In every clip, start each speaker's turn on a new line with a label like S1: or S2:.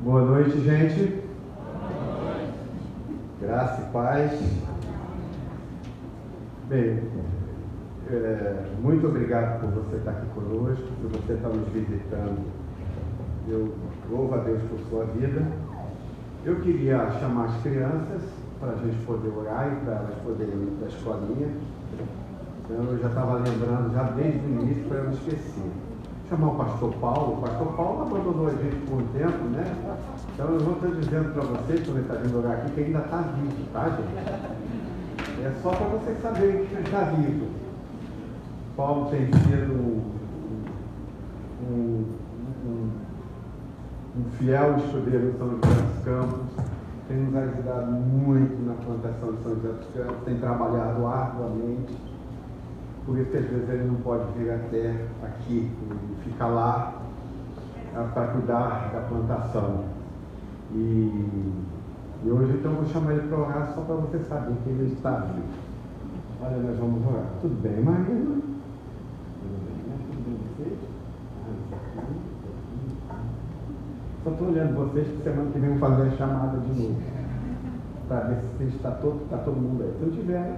S1: Boa noite, gente. Graça e paz. Bem, muito obrigado por você estar aqui conosco, por você estar nos visitando. Eu louvo a Deus por sua vida. Eu queria chamar as crianças para a gente poder orar e para elas poderem ir para a escolinha. Então, eu já estava lembrando, já desde o início, para eu não esquecer. Chamar o pastor Paulo. O pastor Paulo abandonou a gente por um tempo, né? Então eu vou estar dizendo para vocês, quando ele está vindo orar aqui, que ainda está vivo, tá, gente? É só para vocês saberem que ele está vivo. Paulo tem sido um fiel escudeiro em São José dos Campos, tem nos ajudado muito na plantação de São José dos Campos, tem trabalhado arduamente. Por isso que às vezes ele não pode vir até aqui, ele fica lá para cuidar da plantação. E hoje então eu vou chamar ele para orar só para você saber que ele está vivo. Olha, nós vamos orar. Tudo bem, Maria? Tudo bem vocês? Só estou olhando vocês, que semana que vem eu vou fazer a chamada de novo. Para ver se está todo mundo aí. Se não tiver,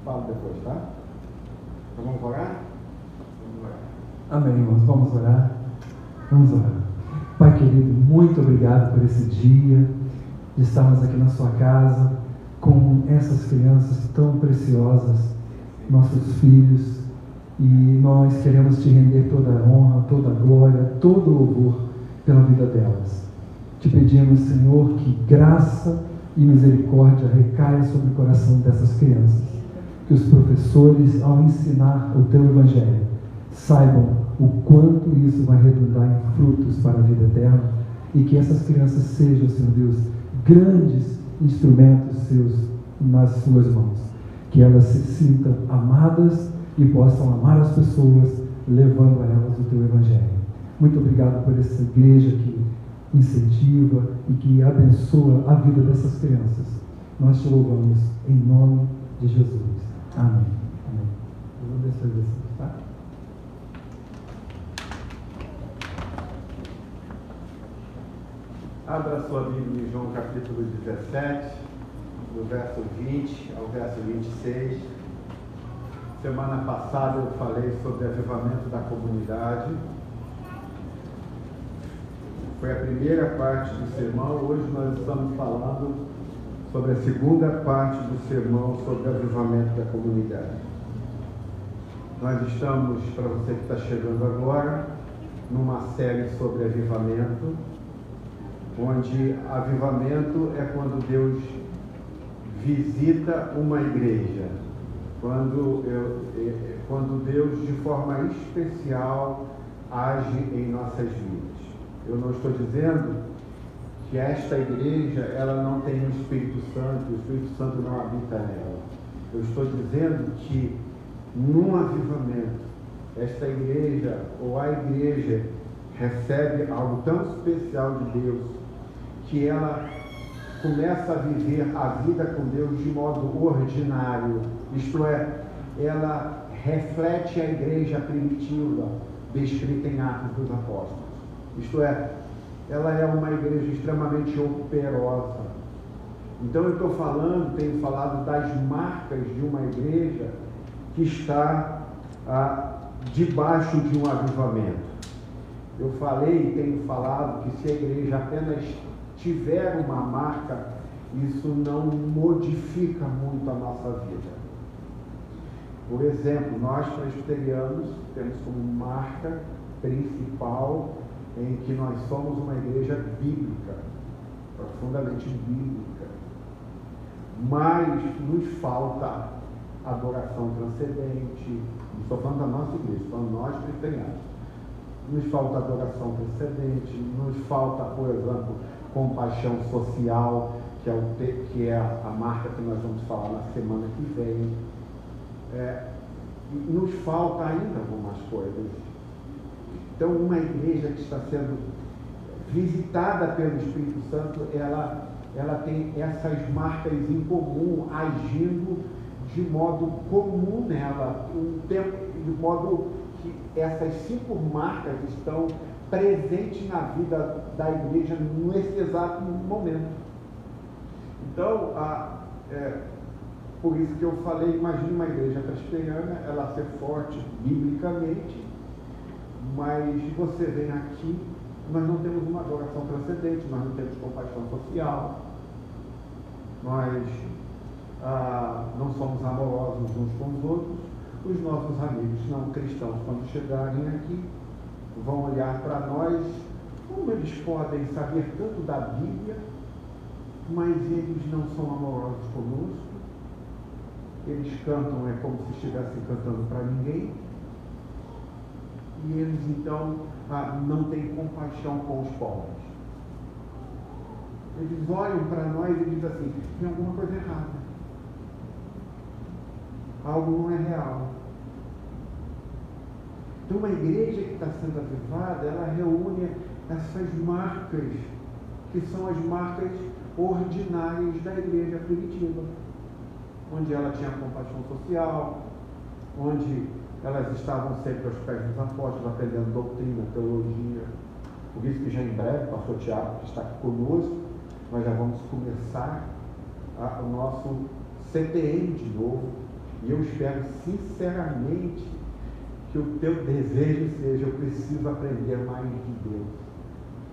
S1: falo depois, tá? Então vamos orar? Vamos orar.
S2: Amém, irmãos. Vamos orar? Vamos orar. Pai querido, muito obrigado por esse dia de estarmos aqui na sua casa com essas crianças tão preciosas, nossos filhos, e nós queremos te render toda a honra, toda a glória, todo o louvor pela vida delas. Te pedimos, Senhor, que graça e misericórdia recaia sobre o coração dessas crianças. Que os professores, ao ensinar o teu Evangelho, saibam o quanto isso vai redundar em frutos para a vida eterna, e que essas crianças sejam, Senhor Deus, grandes instrumentos seus nas suas mãos. Que elas se sintam amadas e possam amar as pessoas, levando a elas o teu Evangelho. Muito obrigado por essa igreja que incentiva e que abençoa a vida dessas crianças. Nós te louvamos em nome de Jesus. Amém. Amém. Eu vou deixar assim, tá?
S1: Abra a sua Bíblia em João capítulo 17, do verso 20 ao verso 26. Semana passada eu falei sobre o avivamento da comunidade. Foi a primeira parte do sermão. Hoje nós estamos falando sobre a segunda parte do sermão sobre o avivamento da comunidade. Nós estamos, para você que está chegando agora, numa série sobre avivamento, onde avivamento é quando Deus visita uma igreja, quando Deus de forma especial age em nossas vidas. Eu não estou dizendo que esta igreja ela não tem o Espírito Santo não habita nela. Eu estou dizendo que num avivamento, esta igreja ou a igreja recebe algo tão especial de Deus, que ela começa a viver a vida com Deus de modo ordinário, isto é, ela reflete a igreja primitiva descrita em Atos dos Apóstolos, isto é, ela é uma igreja extremamente operosa. Então eu tenho falado das marcas de uma igreja que está debaixo de um avivamento. Eu falei e tenho falado que se a igreja apenas tiver uma marca, isso não modifica muito a nossa vida. Por exemplo, nós presbiterianos temos como marca principal em que nós somos uma igreja bíblica, profundamente bíblica, mas nos falta adoração transcendente. Não estou falando da nossa igreja, estou falando nós presbiterianos. Nos falta adoração transcendente, nos falta, por exemplo, compaixão social, que é a marca que nós vamos falar na semana que vem. Nos falta ainda algumas coisas. Então, uma igreja que está sendo visitada pelo Espírito Santo, ela tem essas marcas em comum, agindo de modo comum nela, de modo que essas 5 marcas estão presente na vida da igreja nesse exato momento. Então, por isso que eu falei, imagine uma igreja presbiteriana, ela ser forte biblicamente, mas você vem aqui, nós não temos uma adoração transcendente, nós não temos compaixão social, nós não somos amorosos uns com os outros. Os nossos amigos não cristãos, quando chegarem aqui, vão olhar para nós, como eles podem saber tanto da Bíblia, mas eles não são amorosos conosco, eles cantam como se estivessem cantando para ninguém, e eles então não têm compaixão com os pobres. Eles olham para nós e dizem assim, tem alguma coisa errada, algo não é real. Então, uma igreja que está sendo avivada, ela reúne essas marcas, que são as marcas ordinárias da igreja primitiva, onde ela tinha compaixão social, onde elas estavam sempre aos pés dos apóstolos, aprendendo doutrina, teologia. Por isso que já em breve, o pastor Tiago, que está aqui conosco, nós já vamos começar o nosso CTM de novo, e eu espero sinceramente que o teu desejo seja, eu preciso aprender mais de Deus,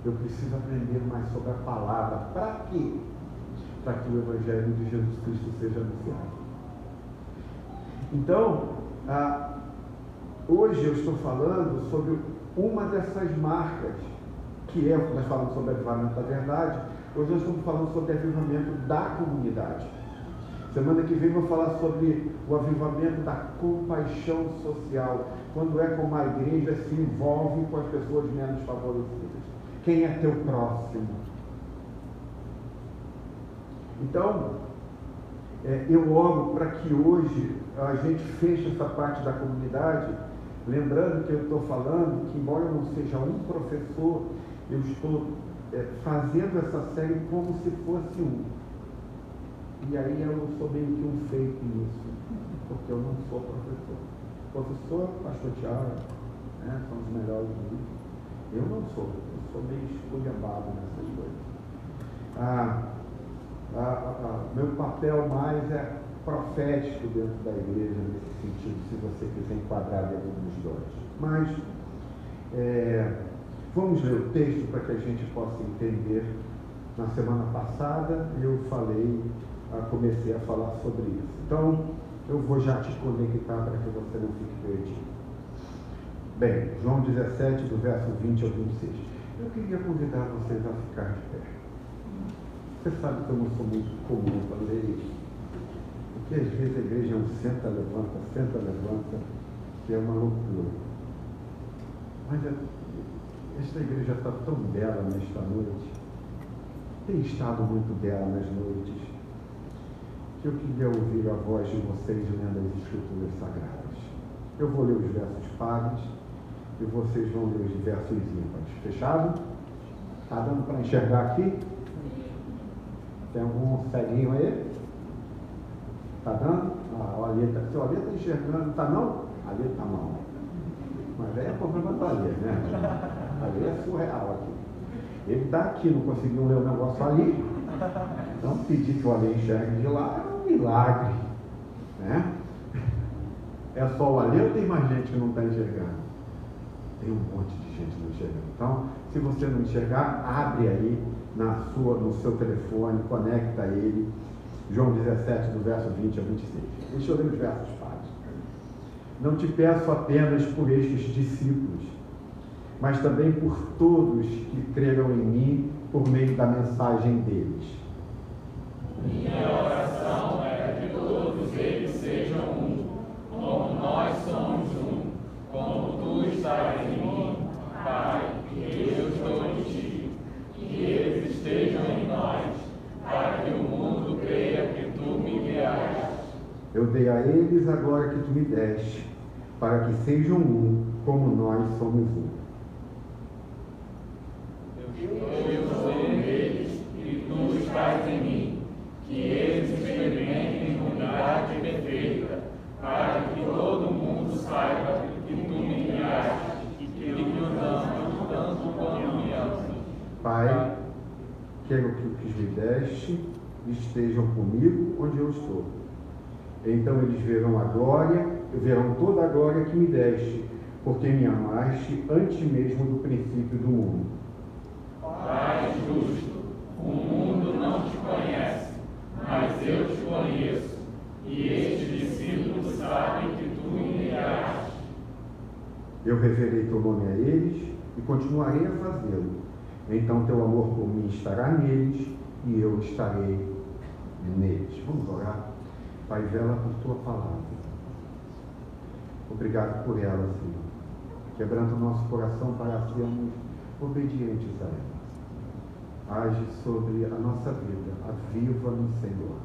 S1: eu preciso aprender mais sobre a palavra. Para quê? Para que o Evangelho de Jesus Cristo seja anunciado. Então, hoje eu estou falando sobre uma dessas marcas, que é, nós falamos sobre avivamento da verdade, hoje nós estamos falando sobre avivamento da comunidade. Semana que vem eu vou falar sobre o avivamento da compaixão social, quando é como a igreja se envolve com as pessoas menos favorecidas. Quem é teu próximo? Então, eu oro para que hoje a gente feche essa parte da comunidade, lembrando que eu estou falando que, embora eu não seja um professor, eu estou fazendo essa série como se fosse um. E aí eu sou meio que um fake nisso, porque eu não sou professor. Professor, pastor Tiago, são os melhores do mundo. Eu não sou, eu sou meio esculhambado nessas coisas. Meu papel mais é profético dentro da igreja, nesse sentido, se você quiser enquadrar dentro dos dois. Mas, vamos ler o texto para que a gente possa entender. Na semana passada eu comecei a falar sobre isso. Então, eu vou já te conectar para que você não fique perdido. Bem, João 17, do verso 20 ao 26. Eu queria convidar vocês a ficar de pé. Você sabe que eu não sou muito comum para ler isso. Porque às vezes a igreja é um senta, levanta, que é uma loucura. Mas esta igreja está tão bela nesta noite, tem estado muito bela nas noites, que eu queria ouvir a voz de vocês lendo as Escrituras Sagradas. Eu vou ler os versos pares e vocês vão ler os versos ímpares. Fechado? Está dando para enxergar aqui? Tem algum ceguinho aí? Está dando? O Alê está enxergando. Está não? Alê está mal. Mas aí é problema do Alê, né? Alê é surreal aqui. Ele está aqui, não conseguiu ler o negócio ali. Então pedir que o Alê enxergue de lá é um milagre, né? É só o Alê ou tem mais gente que não está enxergando? Tem um monte de gente não enxergando. Então, se você não enxergar, abre aí no seu telefone, conecta ele. João 17, do verso 20 a 26. Deixa eu ler os versos pares. Não te peço apenas por estes discípulos, mas também por todos que creram em mim por meio da mensagem deles.
S3: Minha oração é que todos eles sejam um, como nós somos um, como tu estás em mim, Pai, e eu estou em ti, que eles estejam em nós, para que o mundo creia que tu me enviaste.
S1: Eu dei a eles a glória que tu me deste, para que sejam um, como nós somos um.
S3: Eu estou neles e tu estás em mim, que eles experimentem unidade perfeita, para que todo mundo saiba que tu me enviaste e que nos amas tanto
S1: quero que os que me deste estejam comigo onde eu estou. Então eles verão a glória, verão toda a glória que me deste, porque me amaste antes mesmo do princípio do mundo.
S3: Pai justo, o mundo não te conhece, mas eu te conheço, e estes discípulos sabem que tu me enviaste.
S1: Eu revelei teu nome a eles e continuarei a fazê-lo. Então teu amor por mim estará neles e eu estarei neles. Vamos orar? Pai, vela por tua palavra. Obrigado por ela, Senhor. Quebranta o nosso coração para sermos obedientes a ela. Age sobre a nossa vida, aviva-nos, Senhor.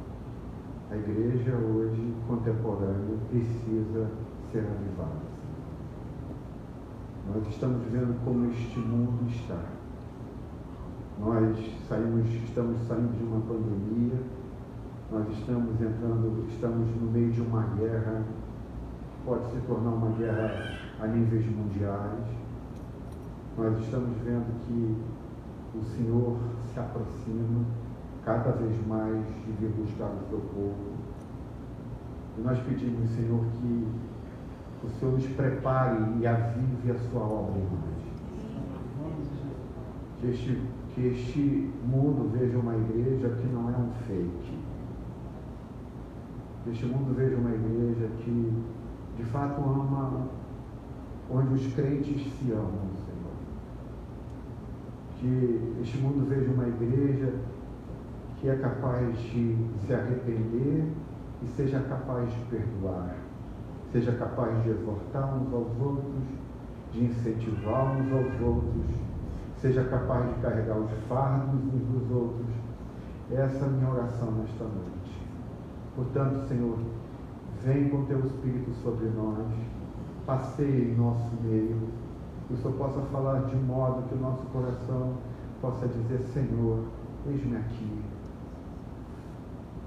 S1: A igreja hoje, contemporânea, precisa ser avivada, Senhor. Nós estamos vendo como este mundo está. Nós estamos saindo de uma pandemia, nós estamos no meio de uma guerra, pode se tornar uma guerra a níveis mundiais. Nós estamos vendo que o Senhor se aproxima cada vez mais de vir buscar o seu povo. E nós pedimos, Senhor, que o Senhor nos prepare e avive a sua obra em nós. Que este mundo veja uma igreja que não é um fake. Que este mundo veja uma igreja que de fato ama, onde os crentes se amam, Senhor. Que este mundo veja uma igreja que é capaz de se arrepender e seja capaz de perdoar, seja capaz de exortar uns aos outros, de incentivar uns aos outros, seja capaz de carregar os fardos uns dos outros. Essa é a minha oração nesta noite. Portanto, Senhor, vem com teu Espírito sobre nós, passeie em nosso meio, que o Senhor possa falar de modo que o nosso coração possa dizer: Senhor, eis-me aqui,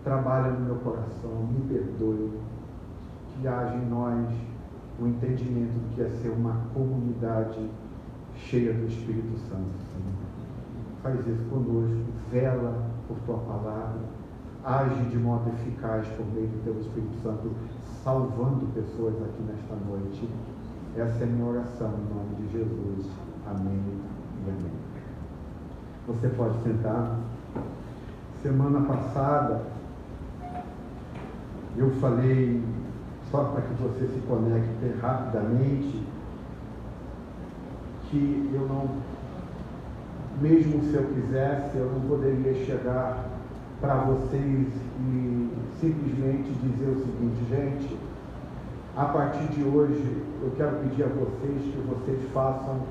S1: trabalha no meu coração, me perdoe, que haja em nós o entendimento do que é ser uma comunidade cheia do Espírito Santo, Senhor. Faz isso conosco, vela por tua palavra, age de modo eficaz por meio do teu Espírito Santo, salvando pessoas aqui nesta noite. Essa é a minha oração em nome de Jesus. Amém e amém. Você pode sentar. Semana passada eu falei, só para que você se conecte rapidamente, que eu não, mesmo se eu quisesse, eu não poderia chegar para vocês e simplesmente dizer o seguinte: gente, a partir de hoje eu quero pedir a vocês que vocês façam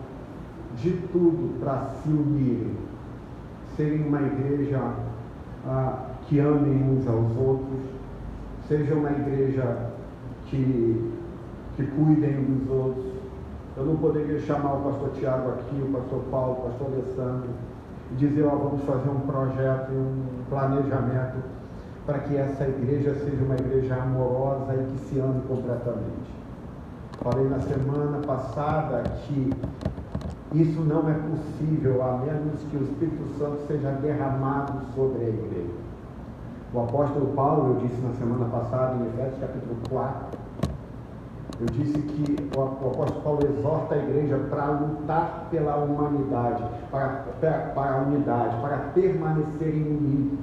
S1: de tudo para se unirem, serem uma igreja que amem uns aos outros, seja uma igreja que cuidem uns dos outros. Eu não poderia chamar o pastor Tiago aqui, o pastor Paulo, o pastor Alessandro, e dizer: vamos fazer um projeto, um planejamento para que essa igreja seja uma igreja amorosa e que se ame completamente. Falei na semana passada que isso não é possível a menos que o Espírito Santo seja derramado sobre a igreja. O apóstolo Paulo, eu disse na semana passada em Efésios capítulo 4, eu disse que o apóstolo Paulo exorta a igreja para lutar pela humanidade, para a unidade, para permanecerem unidos.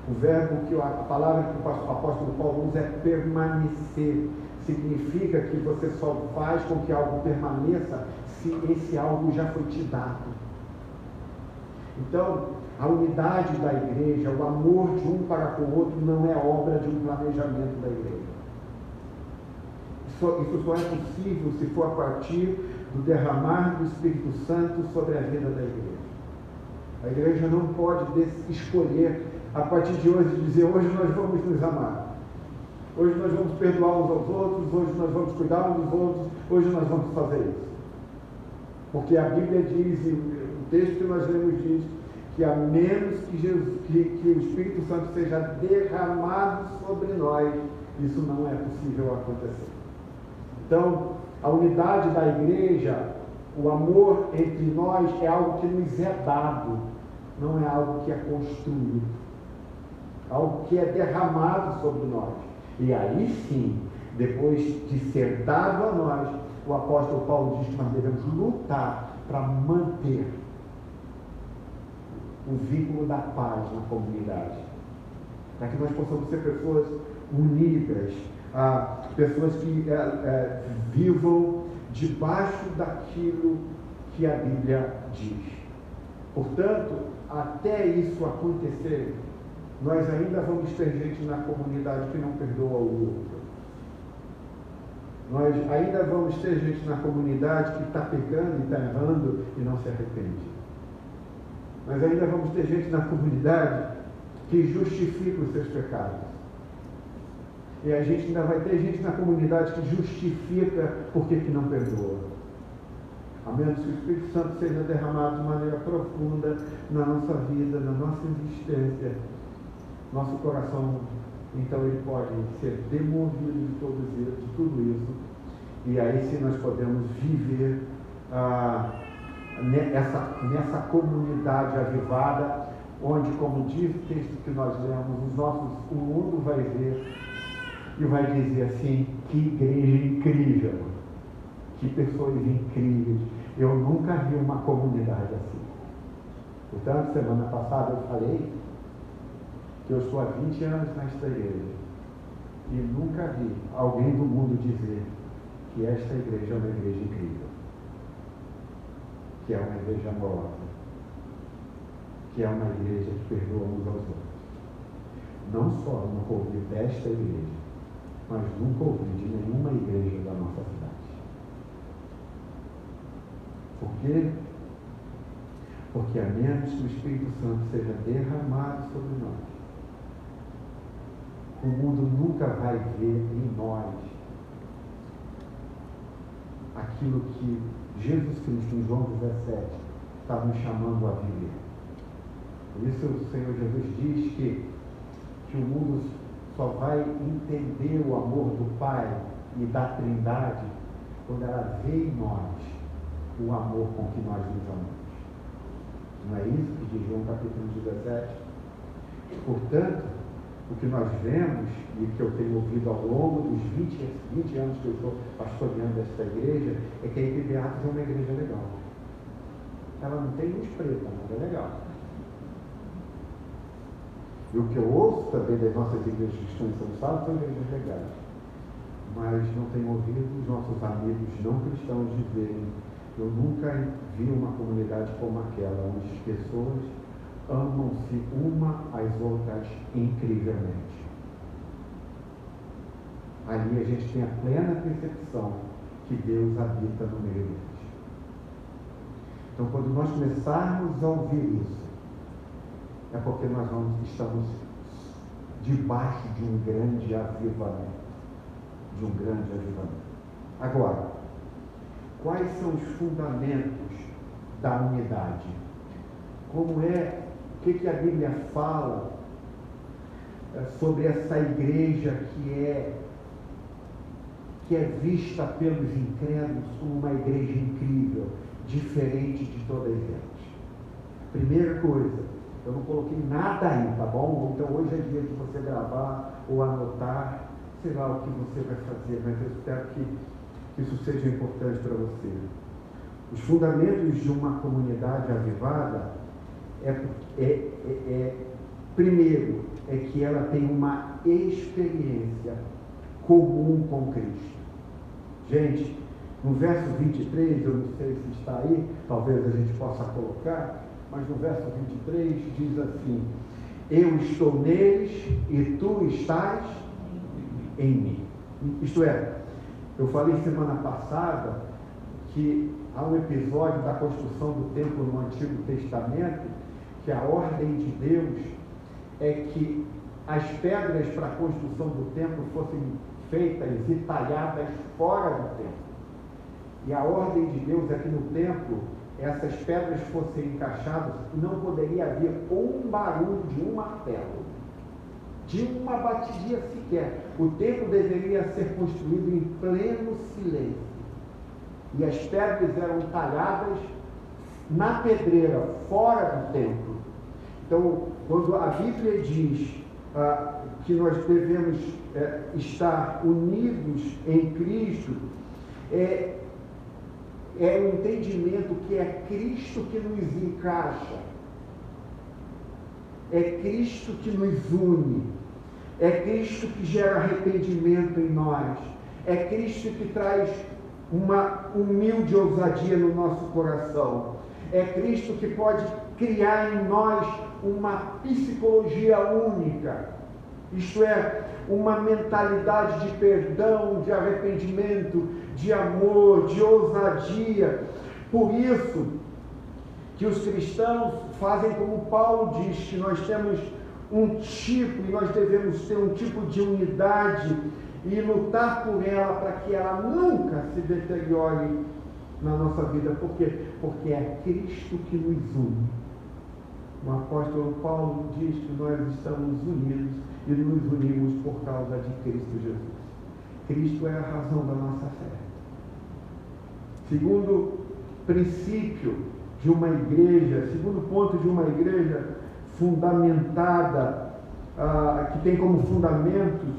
S1: O verbo a palavra que o apóstolo Paulo usa é permanecer. Significa que você só faz com que algo permaneça se esse algo já foi te dado. Então, a unidade da igreja, o amor de um para com o outro não é obra de um planejamento da igreja. Isso só é possível se for a partir do derramar do Espírito Santo sobre a vida da igreja. A igreja não pode escolher a partir de hoje dizer: hoje nós vamos nos amar, hoje nós vamos perdoar uns aos outros, hoje nós vamos cuidar uns dos outros, hoje nós vamos fazer isso. Porque a Bíblia diz, e o texto que nós lemos diz, que a menos que o Espírito Santo seja derramado sobre nós, isso não é possível acontecer. Então, a unidade da igreja, o amor entre nós é algo que nos é dado. não é algo que é construído, algo que é derramado sobre nós. E aí sim, depois de ser dado a nós, o apóstolo Paulo diz que nós devemos lutar para manter o vínculo da paz na comunidade, para que nós possamos ser pessoas unidas, pessoas que vivam debaixo daquilo que a Bíblia diz. Portanto, até isso acontecer, nós ainda vamos ter gente na comunidade que não perdoa o outro. Nós ainda vamos ter gente na comunidade que está pecando e está errando e não se arrepende. Nós ainda vamos ter gente na comunidade que justifica os seus pecados. E a gente ainda vai ter gente na comunidade que justifica porque que não perdoa. A menos que o Espírito Santo seja derramado de maneira profunda na nossa vida, na nossa existência, nosso coração, então ele pode ser demovido de tudo isso. E aí sim nós podemos viver nessa comunidade avivada, onde, como diz o texto que nós lemos, o mundo vai ver e vai dizer assim: que igreja incrível, que pessoas incríveis, eu nunca vi uma comunidade assim. Portanto, semana passada eu falei que eu estou há 20 anos nesta igreja e nunca vi alguém do mundo dizer que esta igreja é uma igreja incrível, que é uma igreja amorosa, que é uma igreja que perdoa uns aos outros. Não só nunca ouvi desta igreja, mas nunca ouvi de nenhuma igreja da nossa cidade. Por quê? Porque a menos que o Espírito Santo seja derramado sobre nós, o mundo nunca vai ver em nós aquilo que Jesus Cristo, em João 17, está nos chamando a viver. Por isso o Senhor Jesus diz que o mundo só vai entender o amor do Pai e da Trindade quando ela vê em nós o amor com que nós nos amamos. Não é isso que diz João capítulo 17? Portanto, o que nós vemos, e que eu tenho ouvido ao longo dos 20 anos que eu estou pastoreando esta igreja, é que a IPB Atos é uma igreja legal. Ela não tem luz preta, mas é legal. E o que eu ouço também das nossas igrejas que estão em São Paulo são igrejas legais. Mas não tenho ouvido os nossos amigos não cristãos dizerem: eu nunca vi uma comunidade como aquela, onde as pessoas amam-se uma às outras incrivelmente. Ali a gente tem a plena percepção que Deus habita no meio deles. Então, quando nós começarmos a ouvir isso, é porque nós estamos debaixo de um grande avivamento. De um grande avivamento. Agora, quais são os fundamentos da unidade? Como é, o que a Bíblia fala sobre essa igreja que é vista pelos incrédulos como uma igreja incrível, diferente de todas elas? Primeira coisa, eu não coloquei nada aí, tá bom? Então hoje é dia de você gravar ou anotar, sei lá o que você vai fazer, mas eu espero que isso seja importante para você. Os fundamentos de uma comunidade avivada primeiro, é que ela tem uma experiência comum com Cristo. Gente, no verso 23, eu não sei se está aí, talvez a gente possa colocar, mas no verso 23 diz assim: eu estou neles e tu estás em mim. Isto é, eu falei semana passada que há um episódio da construção do templo no Antigo Testamento, que a ordem de Deus é que as pedras para a construção do templo fossem feitas e talhadas fora do templo. E a ordem de Deus é que no templo essas pedras fossem encaixadas e não poderia haver um barulho de um martelo, de uma batidinha sequer. O templo deveria ser construído em pleno silêncio. E as pedras eram talhadas na pedreira, fora do templo, Então, quando a Bíblia diz que nós devemos estar unidos em Cristo, é um entendimento que é Cristo que nos encaixa, é Cristo que nos une, é Cristo que gera arrependimento em nós, é Cristo que traz uma humilde ousadia no nosso coração, é Cristo que pode criar em nós uma psicologia única, isto é, uma mentalidade de perdão, de arrependimento, de amor, de ousadia. Por isso que os cristãos fazem como Paulo diz, que nós temos um tipo, e nós devemos ter um tipo de unidade e lutar por ela para que ela nunca se deteriore na nossa vida. Por quê? Porque é Cristo que nos une. O apóstolo Paulo diz que nós estamos unidos e nos unimos por causa de Cristo Jesus. Cristo é a razão da nossa fé. Segundo princípio de uma igreja, segundo ponto de uma igreja fundamentada, que tem como fundamentos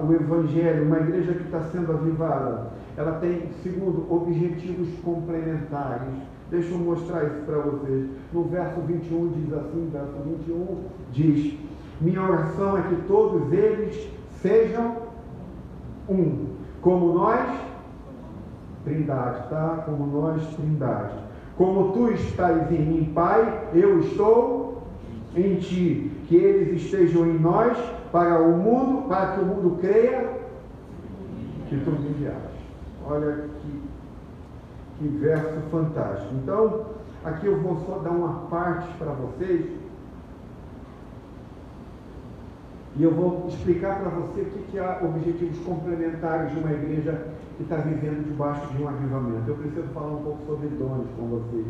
S1: o Evangelho, uma igreja que está sendo avivada, ela tem, segundo, objetivos complementares. Deixa eu mostrar isso para vocês. No verso 21 diz assim, verso 21 diz: minha oração é que todos eles sejam um, como nós, Trindade, tá? Como nós, Trindade. Como tu estás em mim, Pai, eu estou em ti. Que eles estejam em nós para que o mundo creia que tu me enviaste. Olha que verso fantástico. Então, aqui eu vou só dar uma parte para vocês e eu vou explicar para você o que é objetivos complementares de uma igreja que está vivendo debaixo de um avivamento. Eu preciso falar um pouco sobre dons com vocês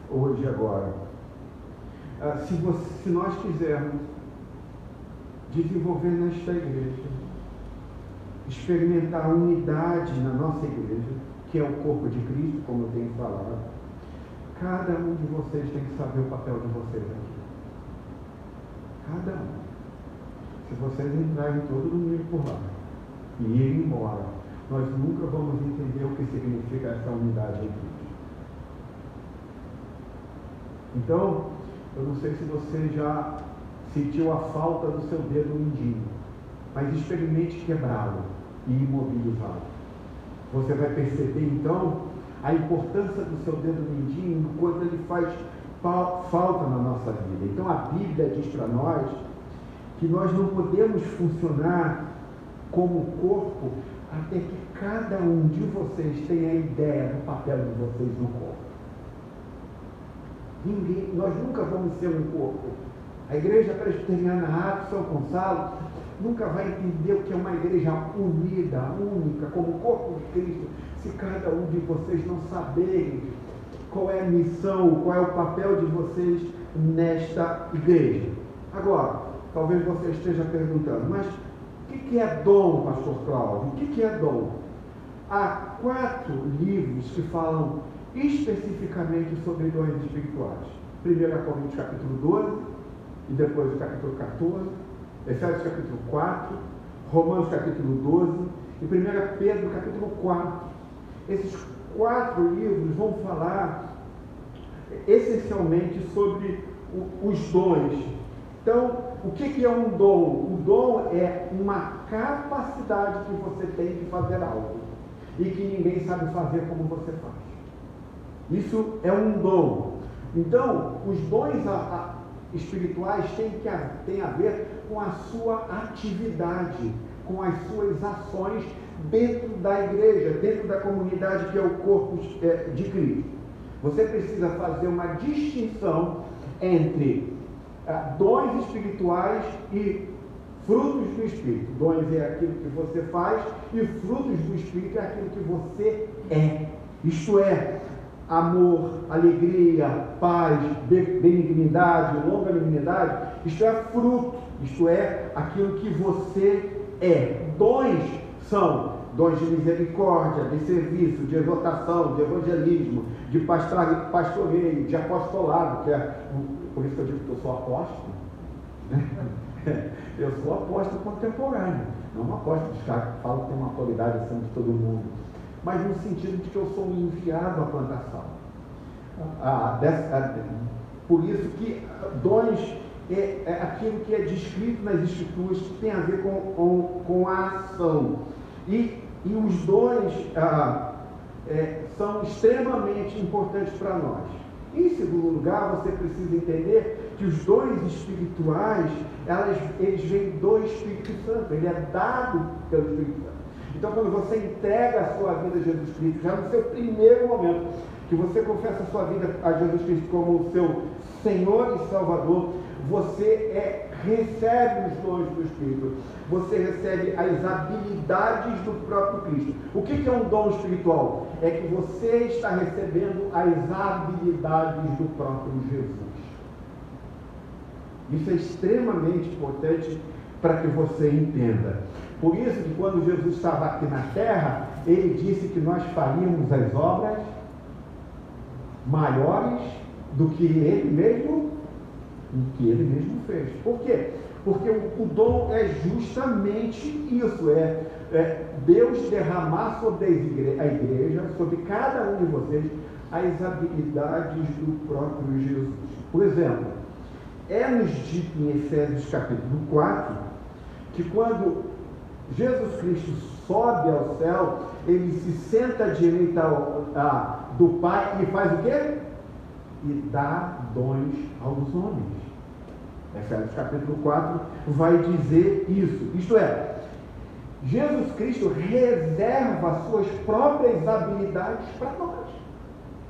S1: hoje agora. Se nós quisermos desenvolver nesta igreja, experimentar a unidade na nossa igreja, que é o corpo de Cristo, como eu tenho falado, cada um de vocês tem que saber o papel de vocês aqui. Cada um. Se vocês entrarem todo domingo por lá e irem embora, nós nunca vamos entender o que significa essa unidade em Cristo. Então, eu não sei se você já sentiu a falta do seu dedo mindinho, mas experimente quebrá-lo e imobilizá-lo. Você vai perceber então a importância do seu dedo mindinho quando ele faz falta na nossa vida. Então a Bíblia diz para nós que nós não podemos funcionar como corpo até que cada um de vocês tenha a ideia do papel de vocês no corpo. Nós nunca vamos ser um corpo. A igreja presbiteriana Atos São Gonçalo nunca vai entender o que é uma igreja unida, única, como o corpo de Cristo, se cada um de vocês não saberem qual é a missão, qual é o papel de vocês nesta igreja. Agora, talvez você esteja perguntando, mas o que é dom, pastor Cláudio? O que é dom? Há 4 livros que falam especificamente sobre dons espirituais. 1 Coríntios capítulo 12, e depois o capítulo 14, Efésios capítulo 4, Romanos capítulo 12 e 1 Pedro capítulo 4. Esses 4 livros vão falar essencialmente sobre os dons. Então, o que é um dom? O dom é uma capacidade que você tem de fazer algo e que ninguém sabe fazer como você faz. Isso é um dom. Então, os dons espirituais têm a ver com a sua atividade, com as suas ações dentro da igreja, dentro da comunidade que é o corpo de Cristo. Você precisa fazer uma distinção entre dons espirituais e frutos do Espírito. Dons é aquilo que você faz e frutos do Espírito é aquilo que você é. Isto é, amor, alegria, paz, benignidade, longanimidade, isto é fruto, isto é aquilo que você é. Dons são dons de misericórdia, de serviço, de exortação, de evangelismo, de pastoreio, de apostolado, que é por isso que eu digo que eu sou apóstolo, né? Eu sou apóstolo contemporâneo, não um apóstolo que fala que tem uma autoridade acima de todo mundo, mas no sentido de que eu sou um enviado à plantação. Por isso que dons é aquilo que é descrito nas Escrituras, que tem a ver com a ação. E os dons são extremamente importantes para nós. Em segundo lugar, você precisa entender que os dons espirituais, eles vêm do Espírito Santo, ele é dado pelo Espírito Santo. Então, quando você entrega a sua vida a Jesus Cristo, já no seu primeiro momento, que você confessa a sua vida a Jesus Cristo como o seu Senhor e Salvador, você recebe os dons do Espírito, você recebe as habilidades do próprio Cristo. O que é um dom espiritual? É que você está recebendo as habilidades do próprio Jesus. Isso é extremamente importante para que você entenda. Por isso que quando Jesus estava aqui na terra, ele disse que nós faríamos as obras maiores do que ele mesmo fez. Por quê? Porque o dom é justamente isso, Deus derramar sobre a igreja, sobre cada um de vocês, as habilidades do próprio Jesus. Por exemplo, nos dito em Efésios capítulo 4, que quando Jesus Cristo sobe ao céu, ele se senta à direita do Pai e faz o quê? E dá dons aos homens. Efésios capítulo 4 vai dizer isso. Isto é, Jesus Cristo reserva suas próprias habilidades para nós,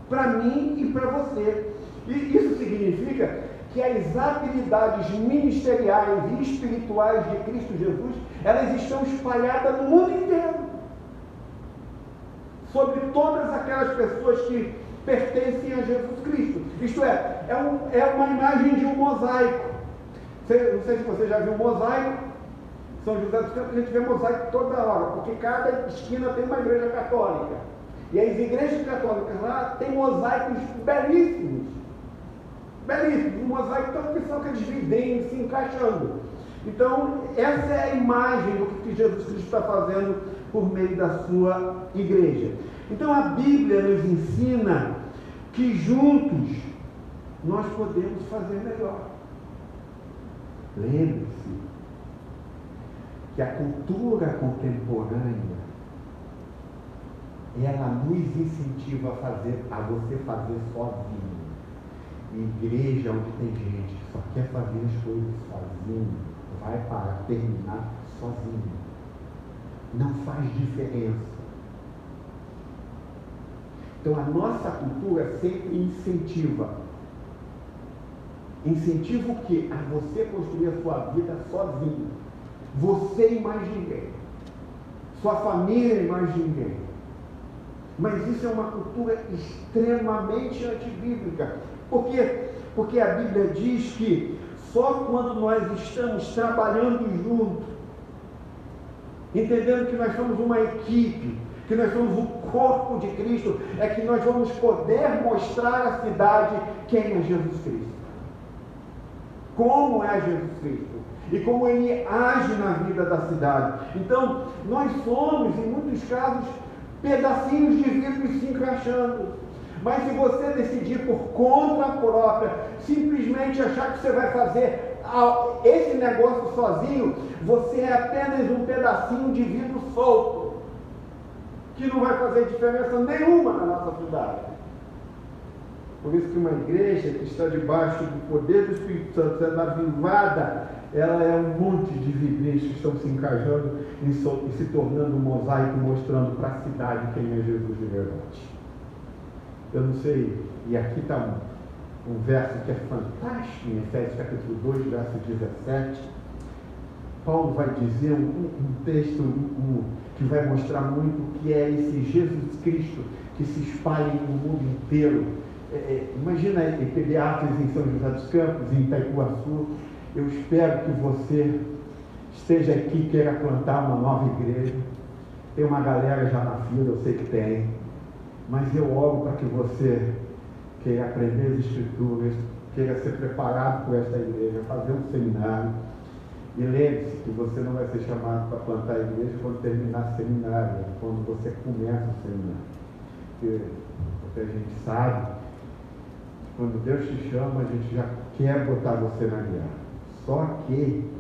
S1: para mim e para você. E isso significa que as habilidades ministeriais e espirituais de Cristo Jesus, elas estão espalhadas no mundo inteiro, sobre todas aquelas pessoas que pertencem a Jesus Cristo. Isto é uma imagem de um mosaico. Não sei se você já viu um mosaico. São José dos Campos, a gente vê mosaico toda hora, porque cada esquina tem uma igreja católica. E as igrejas católicas lá têm mosaicos belíssimos. Belíssimos. Um mosaico tão que são aqueles vidrinhos se encaixando. Então, essa é a imagem do que Jesus Cristo está fazendo por meio da sua igreja. Então, a Bíblia nos ensina que juntos nós podemos fazer melhor. Lembre-se que a cultura contemporânea, ela nos incentiva a você fazer sozinho. Igreja onde tem gente que só quer fazer as coisas sozinho, vai para terminar sozinho. Não faz diferença. Então a nossa cultura sempre incentiva. Incentiva o quê? A você construir a sua vida sozinho. Você e mais ninguém. Sua família e mais ninguém. Mas isso é uma cultura extremamente antibíblica. Por quê? Porque a Bíblia diz que só quando nós estamos trabalhando juntos, entendendo que nós somos uma equipe, que nós somos o corpo de Cristo, é que nós vamos poder mostrar à cidade quem é Jesus Cristo. Como é Jesus Cristo. E como ele age na vida da cidade. Então, nós somos, em muitos casos, pedacinhos de vidro se encaixando. Mas se você decidir por conta própria, simplesmente achar que você vai fazer esse negócio sozinho, você é apenas um pedacinho de vidro solto, que não vai fazer diferença nenhuma na nossa cidade. Por isso que uma igreja que está debaixo do poder do Espírito Santo, sendo avivada, ela é um monte de vidrinhos que estão se encaixando e se tornando um mosaico, mostrando para a cidade quem é Jesus de verdade. Eu não sei, e aqui está um verso que é fantástico, em Efésios capítulo 2, verso 17. Paulo vai dizer um texto que vai mostrar muito o que é esse Jesus Cristo que se espalha no mundo inteiro. Imagina EPB Atos em São José dos Campos, em Itaipuaçu. Eu espero que você esteja aqui e queira plantar uma nova igreja. Tem uma galera já na fila, eu sei que tem. Mas eu oro para que você queira aprender as Escrituras, queira ser preparado por esta igreja, fazer um seminário. E lembre-se que você não vai ser chamado para plantar a igreja quando terminar o seminário, quando você começa o seminário. Porque a gente sabe, quando Deus te chama, a gente já quer botar você na guerra. Só que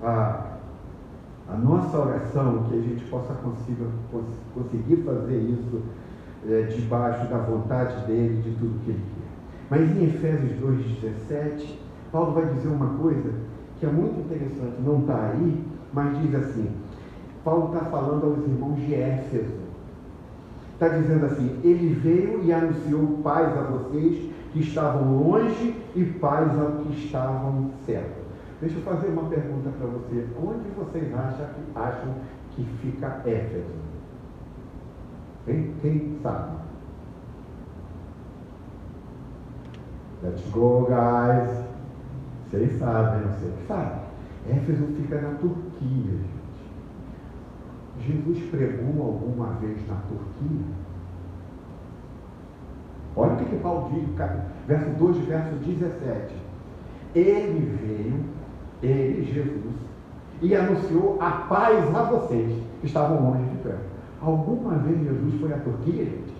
S1: a nossa oração, que a gente possa conseguir fazer isso debaixo da vontade dele, de tudo que ele quer. Mas em Efésios 2,17, Paulo vai dizer uma coisa que é muito interessante, não está aí, mas diz assim, Paulo está falando aos irmãos de Éfeso, está dizendo assim, ele veio e anunciou paz a vocês que estavam longe e paz aos que estavam certo. Deixa eu fazer uma pergunta para você, onde vocês acham que fica Éfeso? Quem sabe? Let's go, guys! Vocês sabem, você sabe. Éfeso fica na Turquia, gente. Jesus pregou alguma vez na Turquia? Olha o que Paulo diz, verso 2, verso 17. Ele veio, Jesus, e anunciou a paz a vocês que estavam longe de perto. Alguma vez Jesus foi à Turquia, gente?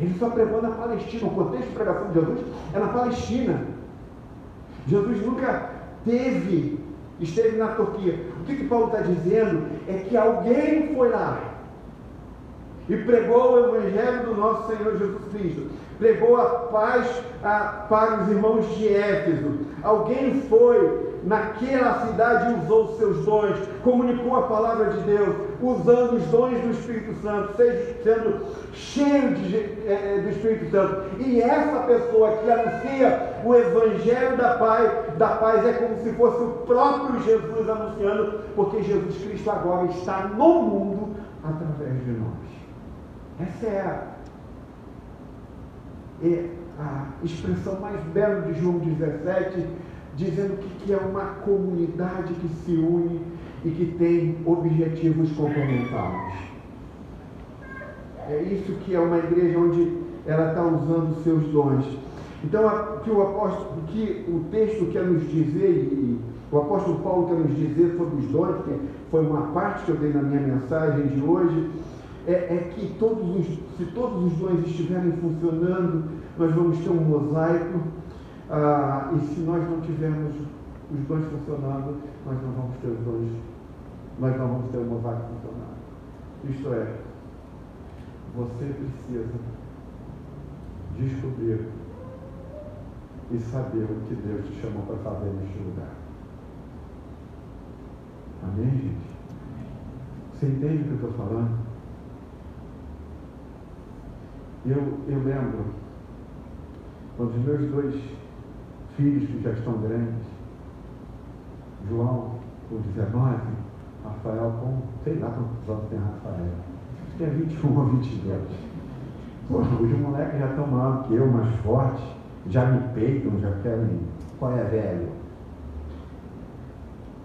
S1: Ele só pregou na Palestina. O contexto de pregação de Jesus é na Palestina. Jesus nunca esteve na Turquia. O que Paulo está dizendo é que alguém foi lá e pregou o Evangelho do nosso Senhor Jesus Cristo. Pregou a paz para os irmãos de Éfeso. Alguém foi naquela cidade e usou os seus dons, comunicou a palavra de Deus, usando os dons do Espírito Santo, sendo cheio do Espírito Santo. E essa pessoa que anuncia o Evangelho da paz é como se fosse o próprio Jesus anunciando, porque Jesus Cristo agora está no mundo através de nós. Essa é a expressão mais bela de João 17, dizendo que é uma comunidade que se une e que tem objetivos complementares. É isso que é uma igreja onde ela está usando os seus dons. Então, o texto quer nos dizer, e o apóstolo Paulo quer nos dizer sobre os dons, que foi uma parte que eu dei na minha mensagem de hoje, é que se todos os dons estiverem funcionando, nós vamos ter um mosaico, e se nós não tivermos os dons funcionando, nós não vamos ter o mosaico funcionando. Isto é, você precisa descobrir e saber o que Deus te chamou para fazer neste lugar. Amém, gente? Você entende o que eu estou falando? Eu lembro quando os meus 2 filhos, que já estão grandes, João com 19, Rafael com, sei lá quantos anos tem Rafael, acho que é 21 ou 22. Os moleques já estão maiores que eu, mais fortes, já me peitam, já querem, qual é, velho?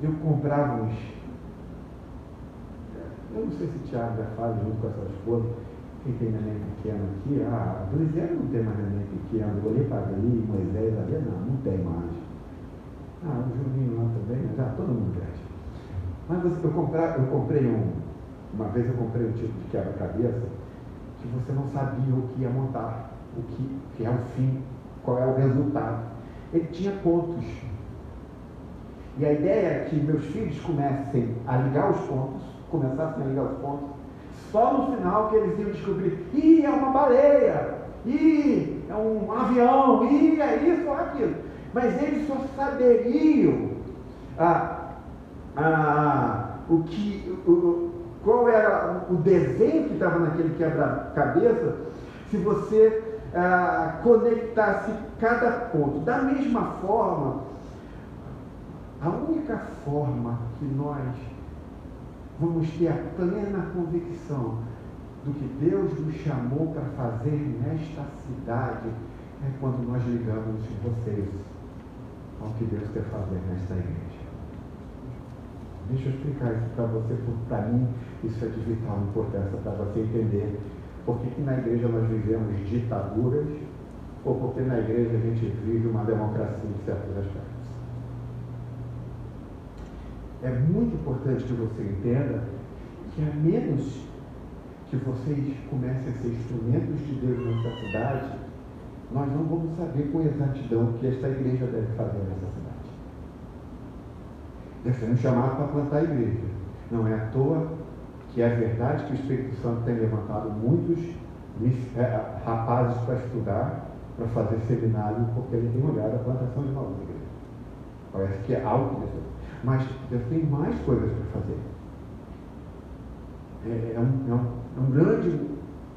S1: Eu comprava uns, eu não sei se o Thiago já faz junto com essa esposa. Quem tem neném pequeno aqui, Luiziane não tem mais neném pequeno, eu olhei para ali, Moisés ali, não tem mais. O Juninho lá também, já todo mundo cresce. Mas eu comprei uma vez eu comprei um tipo de quebra-cabeça que você não sabia o que ia montar, o que é o fim, qual é o resultado. Ele tinha pontos. E a ideia é que meus filhos começassem a ligar os pontos, só no final que eles iam descobrir, é uma baleia, é um avião, é isso ou aquilo. Mas eles só saberiam qual era o desenho que estava naquele quebra-cabeça, se você conectasse cada ponto. Da mesma forma, a única forma que nós vamos ter a plena convicção do que Deus nos chamou para fazer nesta cidade é quando nós ligamos vocês ao que Deus quer fazer nesta igreja. Deixa eu explicar isso para você, porque para mim isso é de vital importância para você entender Por que na igreja nós vivemos ditaduras ou porque na igreja a gente vive uma democracia em certos aspectos? É muito importante que você entenda que a menos que vocês comecem a ser instrumentos de Deus nessa cidade, nós não vamos saber com exatidão o que esta igreja deve fazer nessa cidade. Nós somos chamados para plantar a igreja. Não é à toa que é verdade que o Espírito Santo tem levantado muitos rapazes para estudar, para fazer seminário, porque ele tem olhado a plantação de novas igrejas. Parece que é algo que Deus. Mas Deus tem mais coisas para fazer. É um grande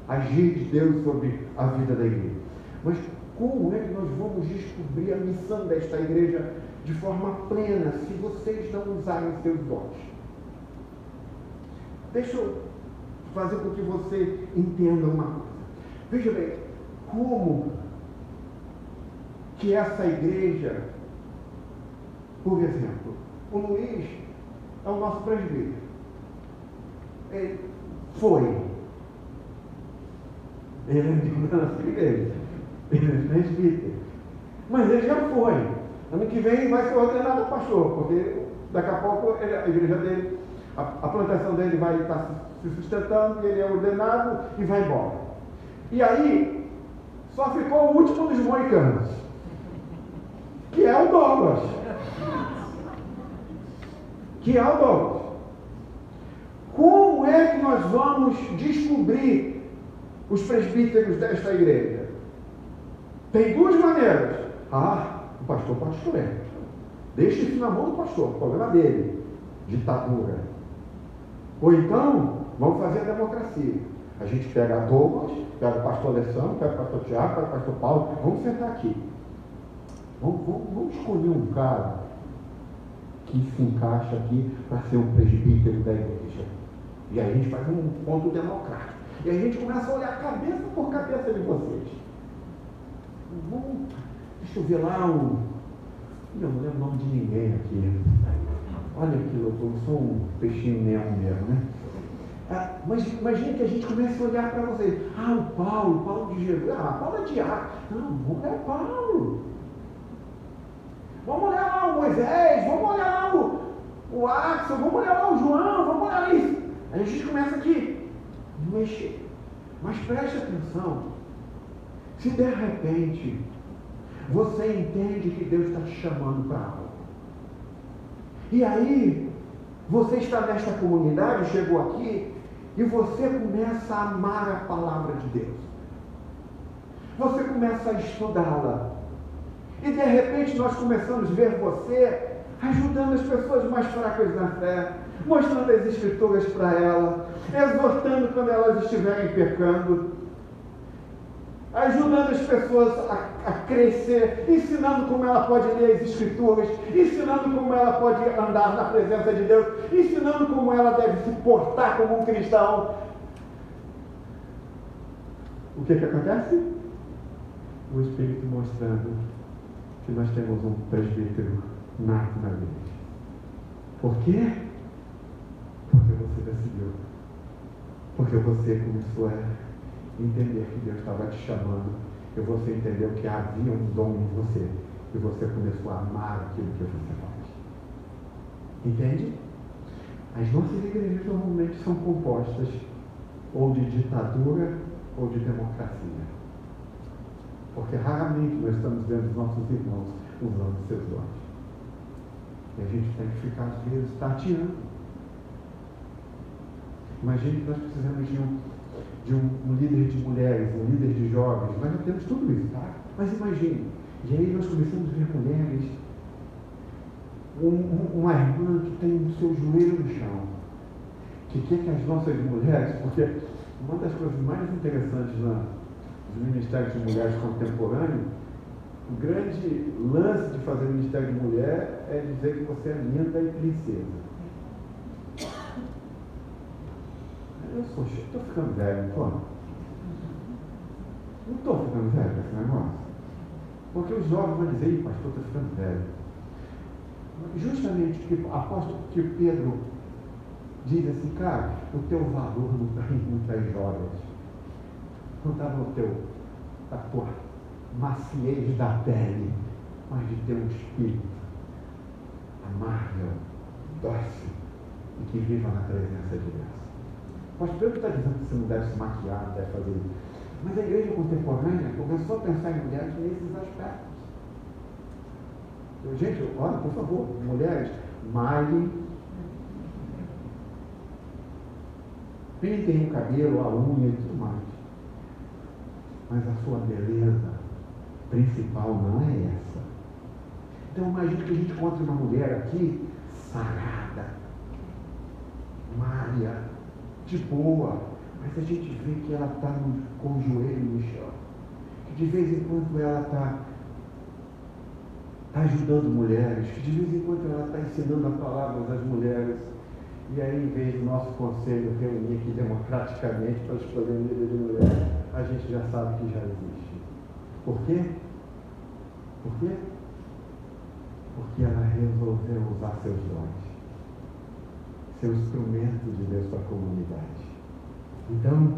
S1: agir de Deus sobre a vida da igreja. Mas como é que nós vamos descobrir a missão desta igreja de forma plena, se vocês não usarem seus dons? Deixa eu fazer com que você entenda uma coisa. Veja bem, como que essa igreja, por exemplo, o Luiz é o nosso presbítero. Ele foi. Ele é da nossa igreja. Ele é presbítero. Mas ele já foi. Ano que vem vai ser ordenado pastor, porque daqui a pouco a igreja dele, a plantação dele vai estar se sustentando, e ele é ordenado e vai embora. E aí, só ficou o último dos moicanos, que é o Douglas. Como é que nós vamos descobrir os presbíteros desta igreja? Tem duas maneiras. O pastor pastoreia. Deixa isso na mão do pastor, o problema dele. Ditadura. Ou então, vamos fazer a democracia. A gente pega a Douglas, pega o pastor Alessandro, pega o pastor Tiago, pega o pastor Paulo, vamos sentar aqui. Vamos escolher um cara que se encaixa aqui para ser um presbítero da igreja. E aí a gente faz um ponto democrático. E aí a gente começa a olhar cabeça por cabeça de vocês. Deixa eu ver lá eu não lembro o nome de ninguém aqui. Olha aqui, eu sou um peixinho mesmo, né? Mas imagine que a gente comece a olhar para vocês. O Paulo de Jesus. Paulo é diácono. Não, vamos olhar Paulo. Vamos olhar lá o Moisés, vamos olhar lá o Axel, vamos olhar lá o João, vamos olhar isso. Aí a gente começa aqui a mexer. Mas preste atenção. Se de repente você entende que Deus está te chamando para algo, e aí você está nesta comunidade, chegou aqui, e você começa a amar a palavra de Deus. Você começa a estudá-la. E de repente nós começamos a ver você ajudando as pessoas mais fracas na fé, mostrando as escrituras para ela, exortando quando elas estiverem pecando, ajudando as pessoas a crescer, ensinando como ela pode ler as escrituras, ensinando como ela pode andar na presença de Deus, ensinando como ela deve se portar como um cristão. O que acontece? O Espírito mostrando que nós temos um presbítero nato na igreja. Por quê? Porque você decidiu. Porque você começou a entender que Deus estava te chamando, e você entendeu que havia um dom em você, e você começou a amar aquilo que você faz. Entende? As nossas igrejas normalmente são compostas ou de ditadura ou de democracia. Porque raramente nós estamos vendo os nossos irmãos usando seus dons. E a gente tem que ficar, às vezes, tateando. Imagine que nós precisamos de um líder de mulheres, um líder de jovens. Nós já temos tudo isso, tá? Mas imagine. E aí nós começamos a ver mulheres, uma irmã que tem o seu joelho no chão, que quer que as nossas mulheres, porque uma das coisas mais interessantes dos ministérios de mulheres contemporâneos, o grande lance de fazer ministério de mulher é dizer que você é linda e princesa. Estou ficando velho, não estou? Não estou ficando velho com esse negócio. Porque os jovens vão dizer, pastor, estou ficando velho. Justamente porque aposto que Pedro diz assim, cara, o teu valor não está em muitas joias. não está na tua maciez da pele, mas de ter um espírito amável, dócil e que viva na presença de Deus. O pastor está dizendo que você não deve se maquiar, não deve fazer isso. Mas a igreja contemporânea começou a pensar em mulheres nesses aspectos. Gente, olha, por favor, mulheres, malhem, pintem o cabelo, a unha e tudo mais. Mas a sua beleza principal não é essa. Então imagine que a gente encontre uma mulher aqui, sarada, magra, de boa, mas a gente vê que ela está com o joelho no chão. Que de vez em quando ela está ajudando mulheres, que de vez em quando ela está ensinando a palavra às mulheres. E aí, em vez do nosso conselho reunir aqui democraticamente para escolher um líder de mulher, a gente já sabe que já existe. Por quê? Por quê? Porque ela resolveu usar seus dons, seu instrumento de Deus para a comunidade. Então,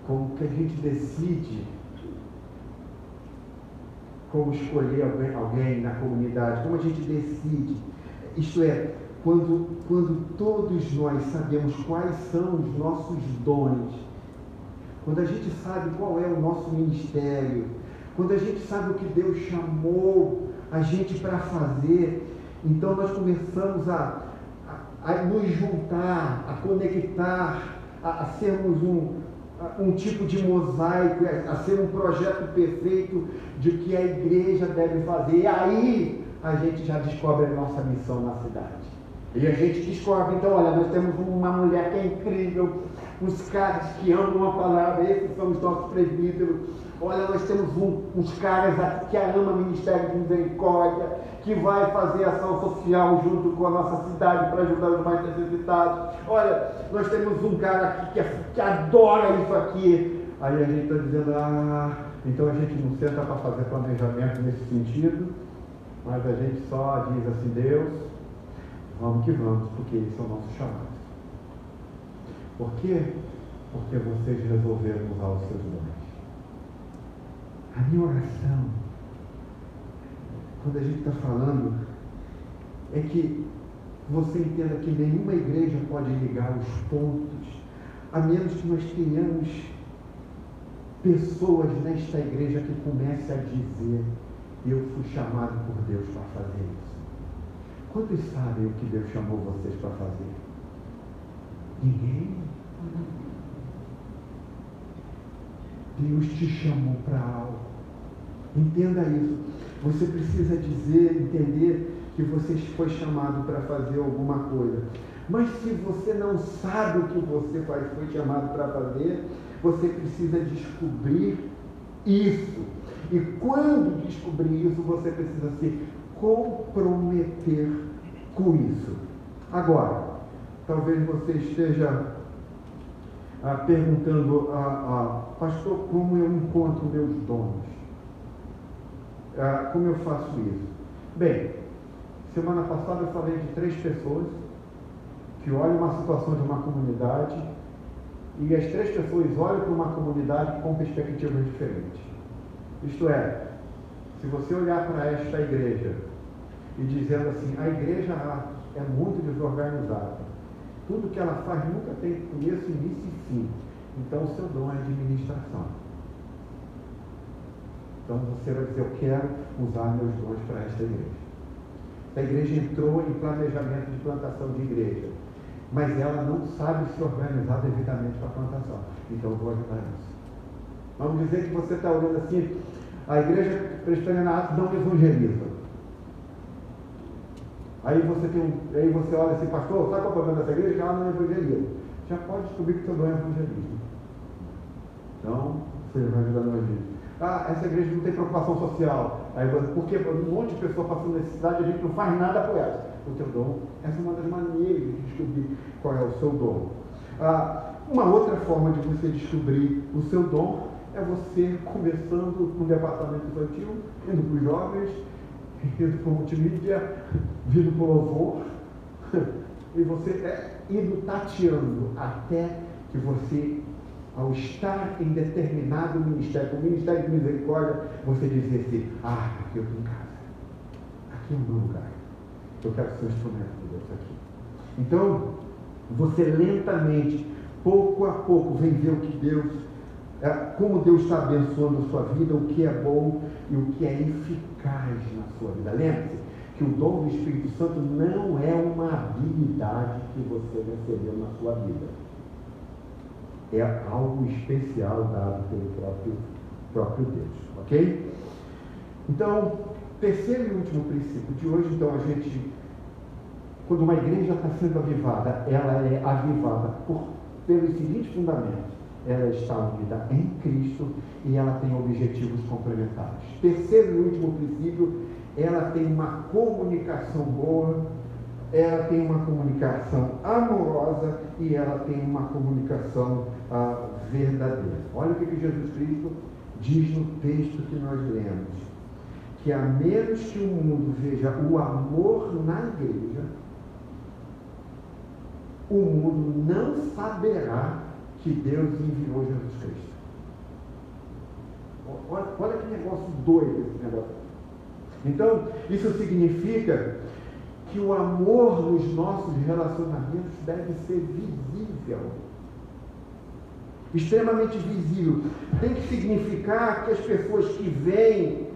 S1: como que a gente decide como escolher alguém na comunidade? Como a gente decide? Isto é, quando todos nós sabemos quais são os nossos dons, quando a gente sabe qual é o nosso ministério, quando a gente sabe o que Deus chamou a gente para fazer, então nós começamos a nos juntar, a conectar, a sermos um tipo de mosaico, a ser um projeto perfeito de que a igreja deve fazer. E aí a gente já descobre a nossa missão na cidade. E a gente descobre, então, olha, nós temos uma mulher que é incrível, uns caras que amam a palavra, esses são os nossos presbíteros. Olha, nós temos uns caras aqui que amam o Ministério de Misericórdia, que vai fazer ação social junto com a nossa cidade para ajudar os mais necessitados. Olha, nós temos um cara aqui que adora isso aqui. Aí a gente está dizendo, então a gente não senta para fazer planejamento nesse sentido, mas a gente só diz assim, Deus, vamos que vamos, porque esse é o nosso chamado. Por quê? Porque vocês resolveram usar os seus dons. A minha oração, quando a gente está falando, é que você entenda que nenhuma igreja pode ligar os pontos, a menos que nós tenhamos pessoas nesta igreja que comecem a dizer, eu fui chamado por Deus para fazer isso. Quantos sabem o que Deus chamou vocês para fazer? Ninguém. Deus te chamou para algo. Entenda isso. Você precisa entender que você foi chamado para fazer alguma coisa. Mas se você não sabe o que você foi chamado para fazer, você precisa descobrir isso. E quando descobrir isso, você precisa se comprometer com isso. Agora, talvez você esteja perguntando, pastor, como eu encontro meus dons? Como eu faço isso? Bem, semana passada eu falei de 3 pessoas que olham uma situação de uma comunidade e as 3 pessoas olham para uma comunidade com perspectivas diferentes. Isto é, se você olhar para esta igreja e dizendo assim, a igreja é muito desorganizada, tudo que ela faz nunca tem começo, início e fim, então o seu dom é administração. Então você vai dizer, eu quero usar meus dons para esta igreja. A igreja entrou em planejamento de plantação de igreja, mas ela não sabe se organizar devidamente para a plantação, então eu vou ajudar nisso. Vamos dizer que você está olhando assim, a igreja presbiteriana Atos não evangeliza. Aí você olha assim, pastor, sabe qual é o problema dessa igreja? Que ela não evangeliza. Já pode descobrir que seu dom é evangelismo. Então, você vai ajudar no evangelismo. Essa igreja não tem preocupação social. Aí porque um monte de pessoas passando necessidade, a gente não faz nada por elas. O teu dom, essa é uma das maneiras de descobrir qual é o seu dom. Uma outra forma de você descobrir o seu dom é você começando no departamento infantil, indo para os jovens, indo para o multimídia, vindo para o louvor, e você indo tateando até que você ao estar em determinado ministério, o ministério de misericórdia, você dizer assim, aqui eu estou em casa, aqui é o meu lugar, eu quero ser um instrumento de Deus aqui. Então, você lentamente, pouco a pouco, vem ver o que Deus, como Deus está abençoando a sua vida, o que é bom e o que é eficaz na sua vida. Lembre-se que o dom do Espírito Santo não é uma habilidade que você recebeu na sua vida. É algo especial dado pelo próprio Deus, ok? Então, terceiro e último princípio de hoje, então a gente, quando uma igreja está sendo avivada, ela é avivada pelos seguintes fundamentos. Ela está unida em Cristo e ela tem objetivos complementares. Terceiro e último princípio, ela tem uma comunicação boa, ela tem uma comunicação amorosa e ela tem uma comunicação verdadeira. Olha o que Jesus Cristo diz no texto que nós lemos, que a menos que o mundo veja o amor na igreja, o mundo não saberá que Deus enviou Jesus Cristo. Olha que negócio doido esse negócio. Então, isso significa que o amor nos nossos relacionamentos deve ser visível. Extremamente visível. Tem que significar que as pessoas que vêm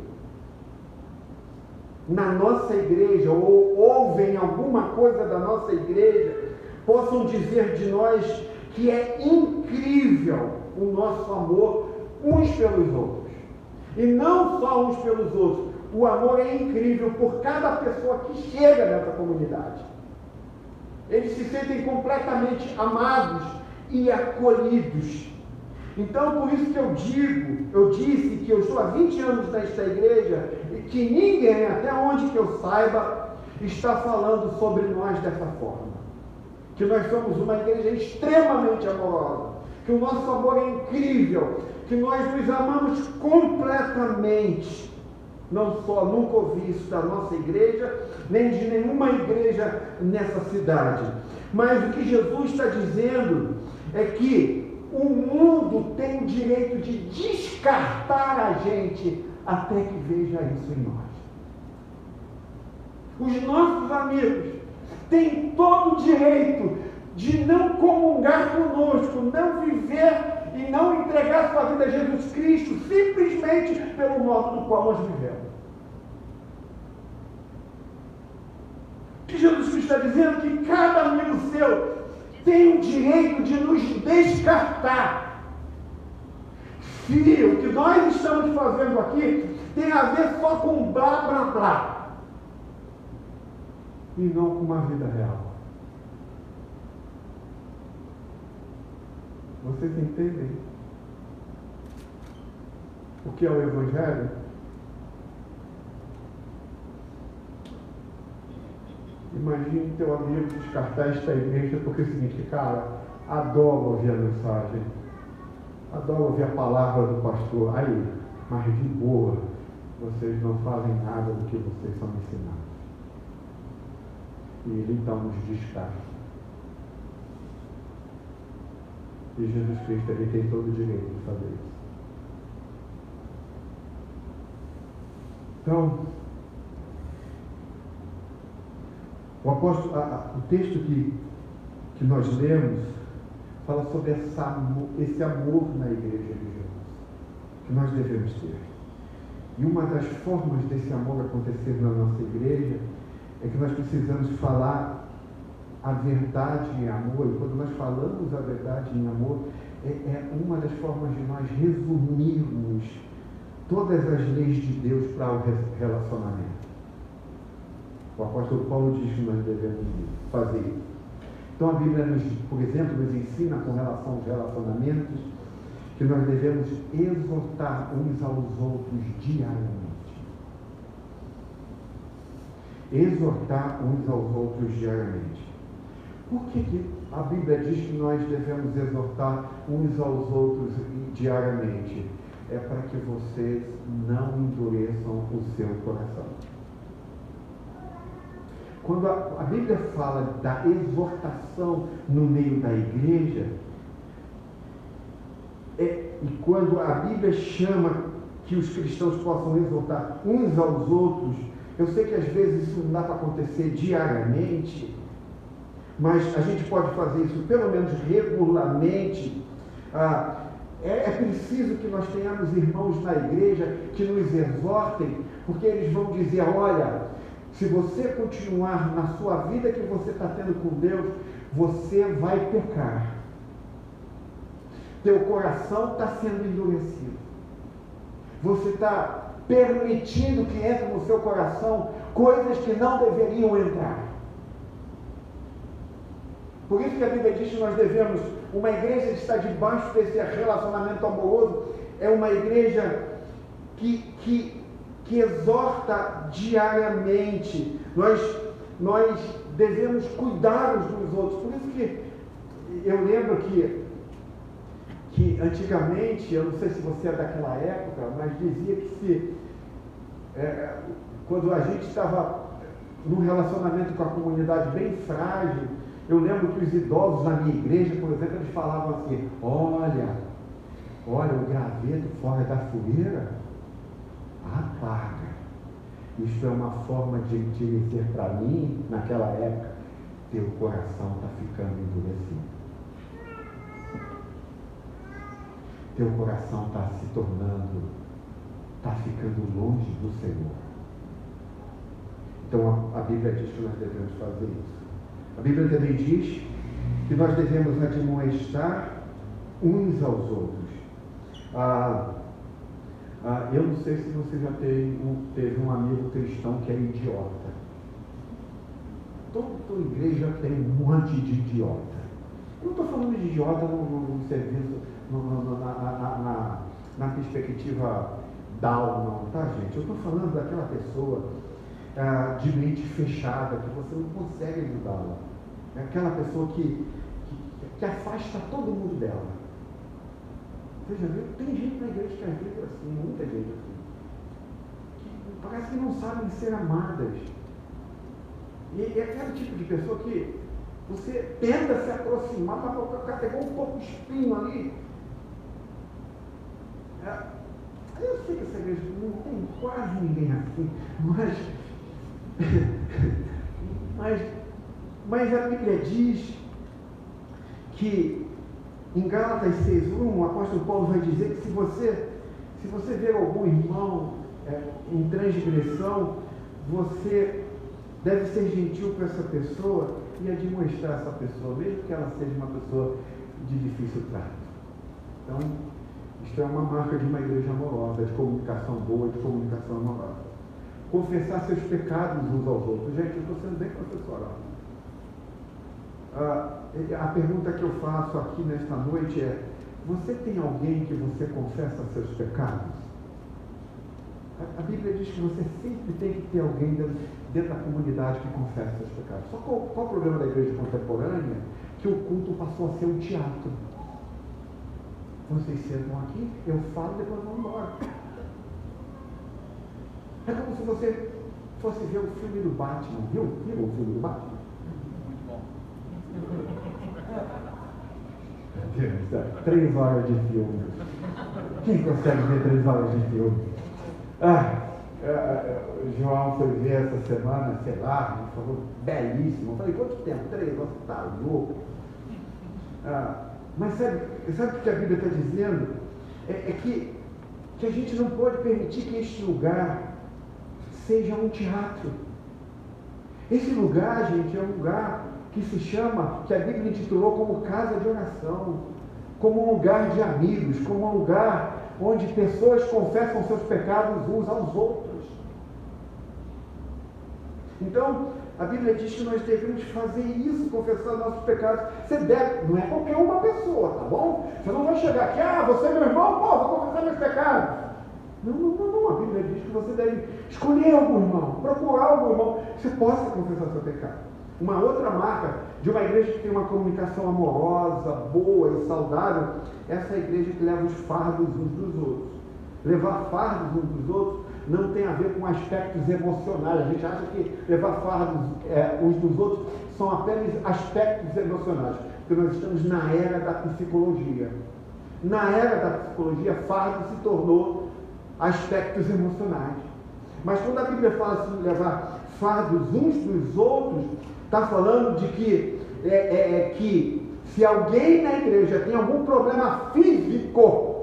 S1: na nossa igreja ou ouvem alguma coisa da nossa igreja possam dizer de nós que é incrível o nosso amor uns pelos outros. E não só uns pelos outros. O amor é incrível por cada pessoa que chega nessa comunidade. Eles se sentem completamente amados e acolhidos. Então, por isso que eu disse que eu estou há 20 anos nesta igreja e que ninguém, até onde que eu saiba, está falando sobre nós dessa forma. Que nós somos uma igreja extremamente amorosa, que o nosso amor é incrível, que nós nos amamos completamente. Não só, nunca ouvi isso da nossa igreja, nem de nenhuma igreja nessa cidade. Mas o que Jesus está dizendo é que o mundo tem o direito de descartar a gente até que veja isso em nós. Os nossos amigos têm todo o direito de não comungar conosco, não viver e não entregar sua vida a Jesus Cristo simplesmente pelo modo do qual nós vivemos. O que Jesus Cristo está dizendo é que cada amigo seu tem o direito de nos descartar. Se o que nós estamos fazendo aqui tem a ver só com blá blá blá e não com uma vida real. Vocês entendem o que é o Evangelho? Imagine teu amigo descartar esta igreja porque é o seguinte, cara, adoro ouvir a mensagem, adoro ouvir a palavra do pastor, aí, mas de boa, vocês não fazem nada do que vocês são ensinados. E ele então nos descarta. E Jesus Cristo, ele tem todo o direito de fazer isso. Então, o texto que nós lemos fala sobre esse amor na igreja de Jesus, que nós devemos ter. E uma das formas desse amor acontecer na nossa igreja é que nós precisamos falar a verdade em amor. E quando nós falamos a verdade em amor, é uma das formas de nós resumirmos todas as leis de Deus para o relacionamento. O apóstolo Paulo diz que nós devemos fazer isso. Então a Bíblia, por exemplo, nos ensina com relação aos relacionamentos que nós devemos exortar uns aos outros diariamente. Exortar uns aos outros diariamente. Por que a Bíblia diz que nós devemos exortar uns aos outros diariamente? É para que vocês não endureçam o seu coração. Quando a Bíblia fala da exortação no meio da igreja, E quando a Bíblia chama que os cristãos possam exortar uns aos outros, eu sei que às vezes isso não dá para acontecer diariamente, mas a gente pode fazer isso pelo menos regularmente. É preciso que nós tenhamos irmãos na igreja que nos exortem, porque eles vão dizer: olha, se você continuar na sua vida que você está tendo com Deus, você vai pecar. Teu coração está sendo endurecido. Você está permitindo que entre no seu coração coisas que não deveriam entrar. Por isso que a Bíblia diz que nós devemos, uma igreja que está debaixo desse relacionamento amoroso, é uma igreja que exorta diariamente. Nós devemos cuidar uns dos outros. Por isso que eu lembro que antigamente, eu não sei se você é daquela época, mas dizia que quando a gente estava num relacionamento com a comunidade bem frágil, eu lembro que os idosos na minha igreja, por exemplo, eles falavam assim: olha o graveto fora da fogueira, apaga. Isso é uma forma de dizer para mim, naquela época: teu coração está ficando endurecido. Teu coração está ficando longe do Senhor. Então a Bíblia diz que nós devemos fazer isso. A Bíblia também diz que nós devemos admoestar uns aos outros. Eu não sei se você já teve um amigo cristão que era idiota. Toda igreja tem um monte de idiota. Eu não estou falando de idiota no serviço, na perspectiva down, não, tá, gente? Eu estou falando daquela pessoa de mente fechada, que você não consegue ajudá-la. É aquela pessoa que afasta todo mundo dela. Você já viu? Tem gente na igreja que é assim, muita gente assim, que parece que não sabem ser amadas. E é aquele tipo de pessoa que você tenta se aproximar, mas o cara pegou um pouco de espinho ali. Eu sei que essa igreja não tem quase ninguém assim, mas a Bíblia diz que em Gálatas 6:1, o apóstolo Paulo vai dizer que se você ver algum irmão em transgressão, você deve ser gentil com essa pessoa e admoestar essa pessoa, mesmo que ela seja uma pessoa de difícil trato. Então, isto é uma marca de uma igreja amorosa, de comunicação boa, de comunicação amorosa. Confessar seus pecados uns aos outros. Gente, eu estou sendo bem professoral. A pergunta que eu faço aqui nesta noite é: você tem alguém que você confessa seus pecados? A Bíblia diz que você sempre tem que ter alguém dentro da comunidade que confessa seus pecados. Só qual o problema da igreja contemporânea? Que o culto passou a ser um teatro. Vocês sentam aqui, eu falo e depois vão embora. É como se você fosse ver o filme do Batman. Viu o filme do Batman?
S3: Muito bom.
S1: 3 horas de filme. Quem consegue ver 3 horas de filme? João foi ver essa semana, sei lá, ele falou belíssimo. Eu falei: quanto tempo? 3 horas, tá louco. Mas sabe o que a Bíblia está dizendo? É que a gente não pode permitir que este lugar seja um teatro. Esse lugar, gente, é um lugar que se chama, que a Bíblia intitulou como casa de oração, como um lugar de amigos, como um lugar onde pessoas confessam seus pecados uns aos outros. Então, a Bíblia diz que nós devemos fazer isso, confessar nossos pecados. Você deve, não é qualquer uma pessoa, tá bom? Você não vai chegar aqui: você é meu irmão, vou confessar meus pecados. Não, a Bíblia diz que você deve escolher algum irmão, procurar algum irmão que você possa confessar seu pecado. Uma outra marca de uma igreja que tem uma comunicação amorosa, boa e saudável, é essa igreja que leva os fardos uns dos outros. Levar fardos uns dos outros não tem a ver com aspectos emocionais. A gente acha que levar fardos uns dos outros são apenas aspectos emocionais, porque nós estamos na era da psicologia. Na era da psicologia, fardo se tornou aspectos emocionais. Mas quando a Bíblia fala assim, levar fardos uns dos outros, está falando de que, que se alguém na igreja tem algum problema físico,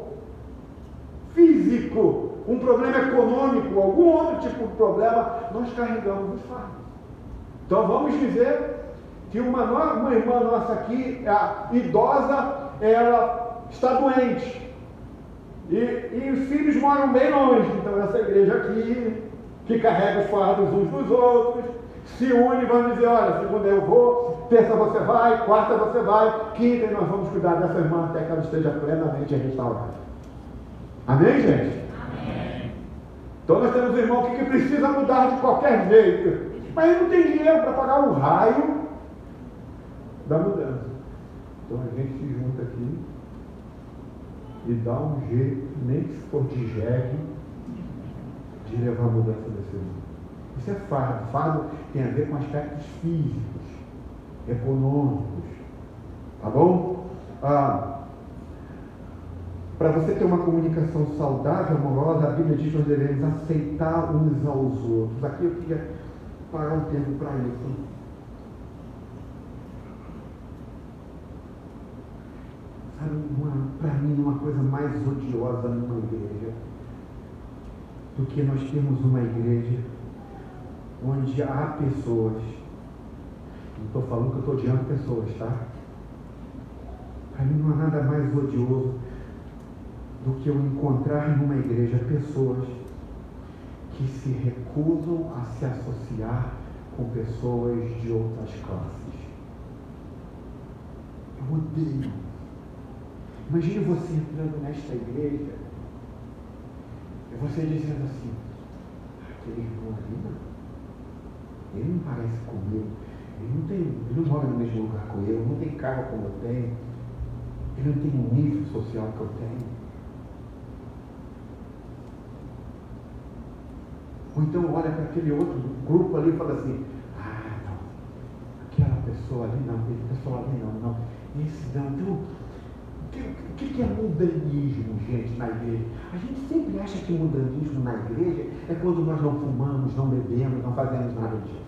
S1: um problema econômico, algum outro tipo de problema, nós carregamos os fardos. Então vamos dizer que uma irmã nossa aqui, a idosa, ela está doente. E os filhos moram bem longe. Então essa igreja aqui, que carrega os fardos uns dos outros, se une e vamos dizer, olha, segunda eu vou, terça você vai, quarta você vai, quinta e nós vamos cuidar dessa irmã até que ela esteja plenamente restaurada. Amém, gente?
S3: Amém.
S1: Então nós temos um irmão que precisa mudar de qualquer jeito, mas ele não tem dinheiro para pagar o raio da mudança. Então a gente se junta aqui e dá um jeito, nem que se for de jegue, de levar a mudança desse irmão. Isso é fardo. Fardo tem a ver com aspectos físicos, econômicos. Tá bom? Para você ter uma comunicação saudável, amorosa, a Bíblia diz que nós devemos aceitar uns aos outros. Aqui eu queria parar um tempo para isso. Sabe, para mim, uma coisa mais odiosa numa igreja do que nós temos uma igreja onde há pessoas, não estou falando que eu estou odiando pessoas, tá? Para mim não há nada mais odioso do que eu encontrar numa igreja pessoas que se recusam a se associar com pessoas de outras classes. Eu odeio. Imagine você entrando nesta igreja e você dizendo assim, aquele irmão ali não. Ele não parece comigo, ele não mora no mesmo lugar que eu, não tem carro como eu tenho, ele não tem o nível social que eu tenho. Ou então olha para aquele outro grupo ali e fala assim, não, aquela pessoa ali não, aquele pessoal ali não, esse não. Então, o que é mundanismo, gente, na igreja? A gente sempre acha que mundanismo na igreja é quando nós não fumamos, não bebemos, não fazemos nada disso.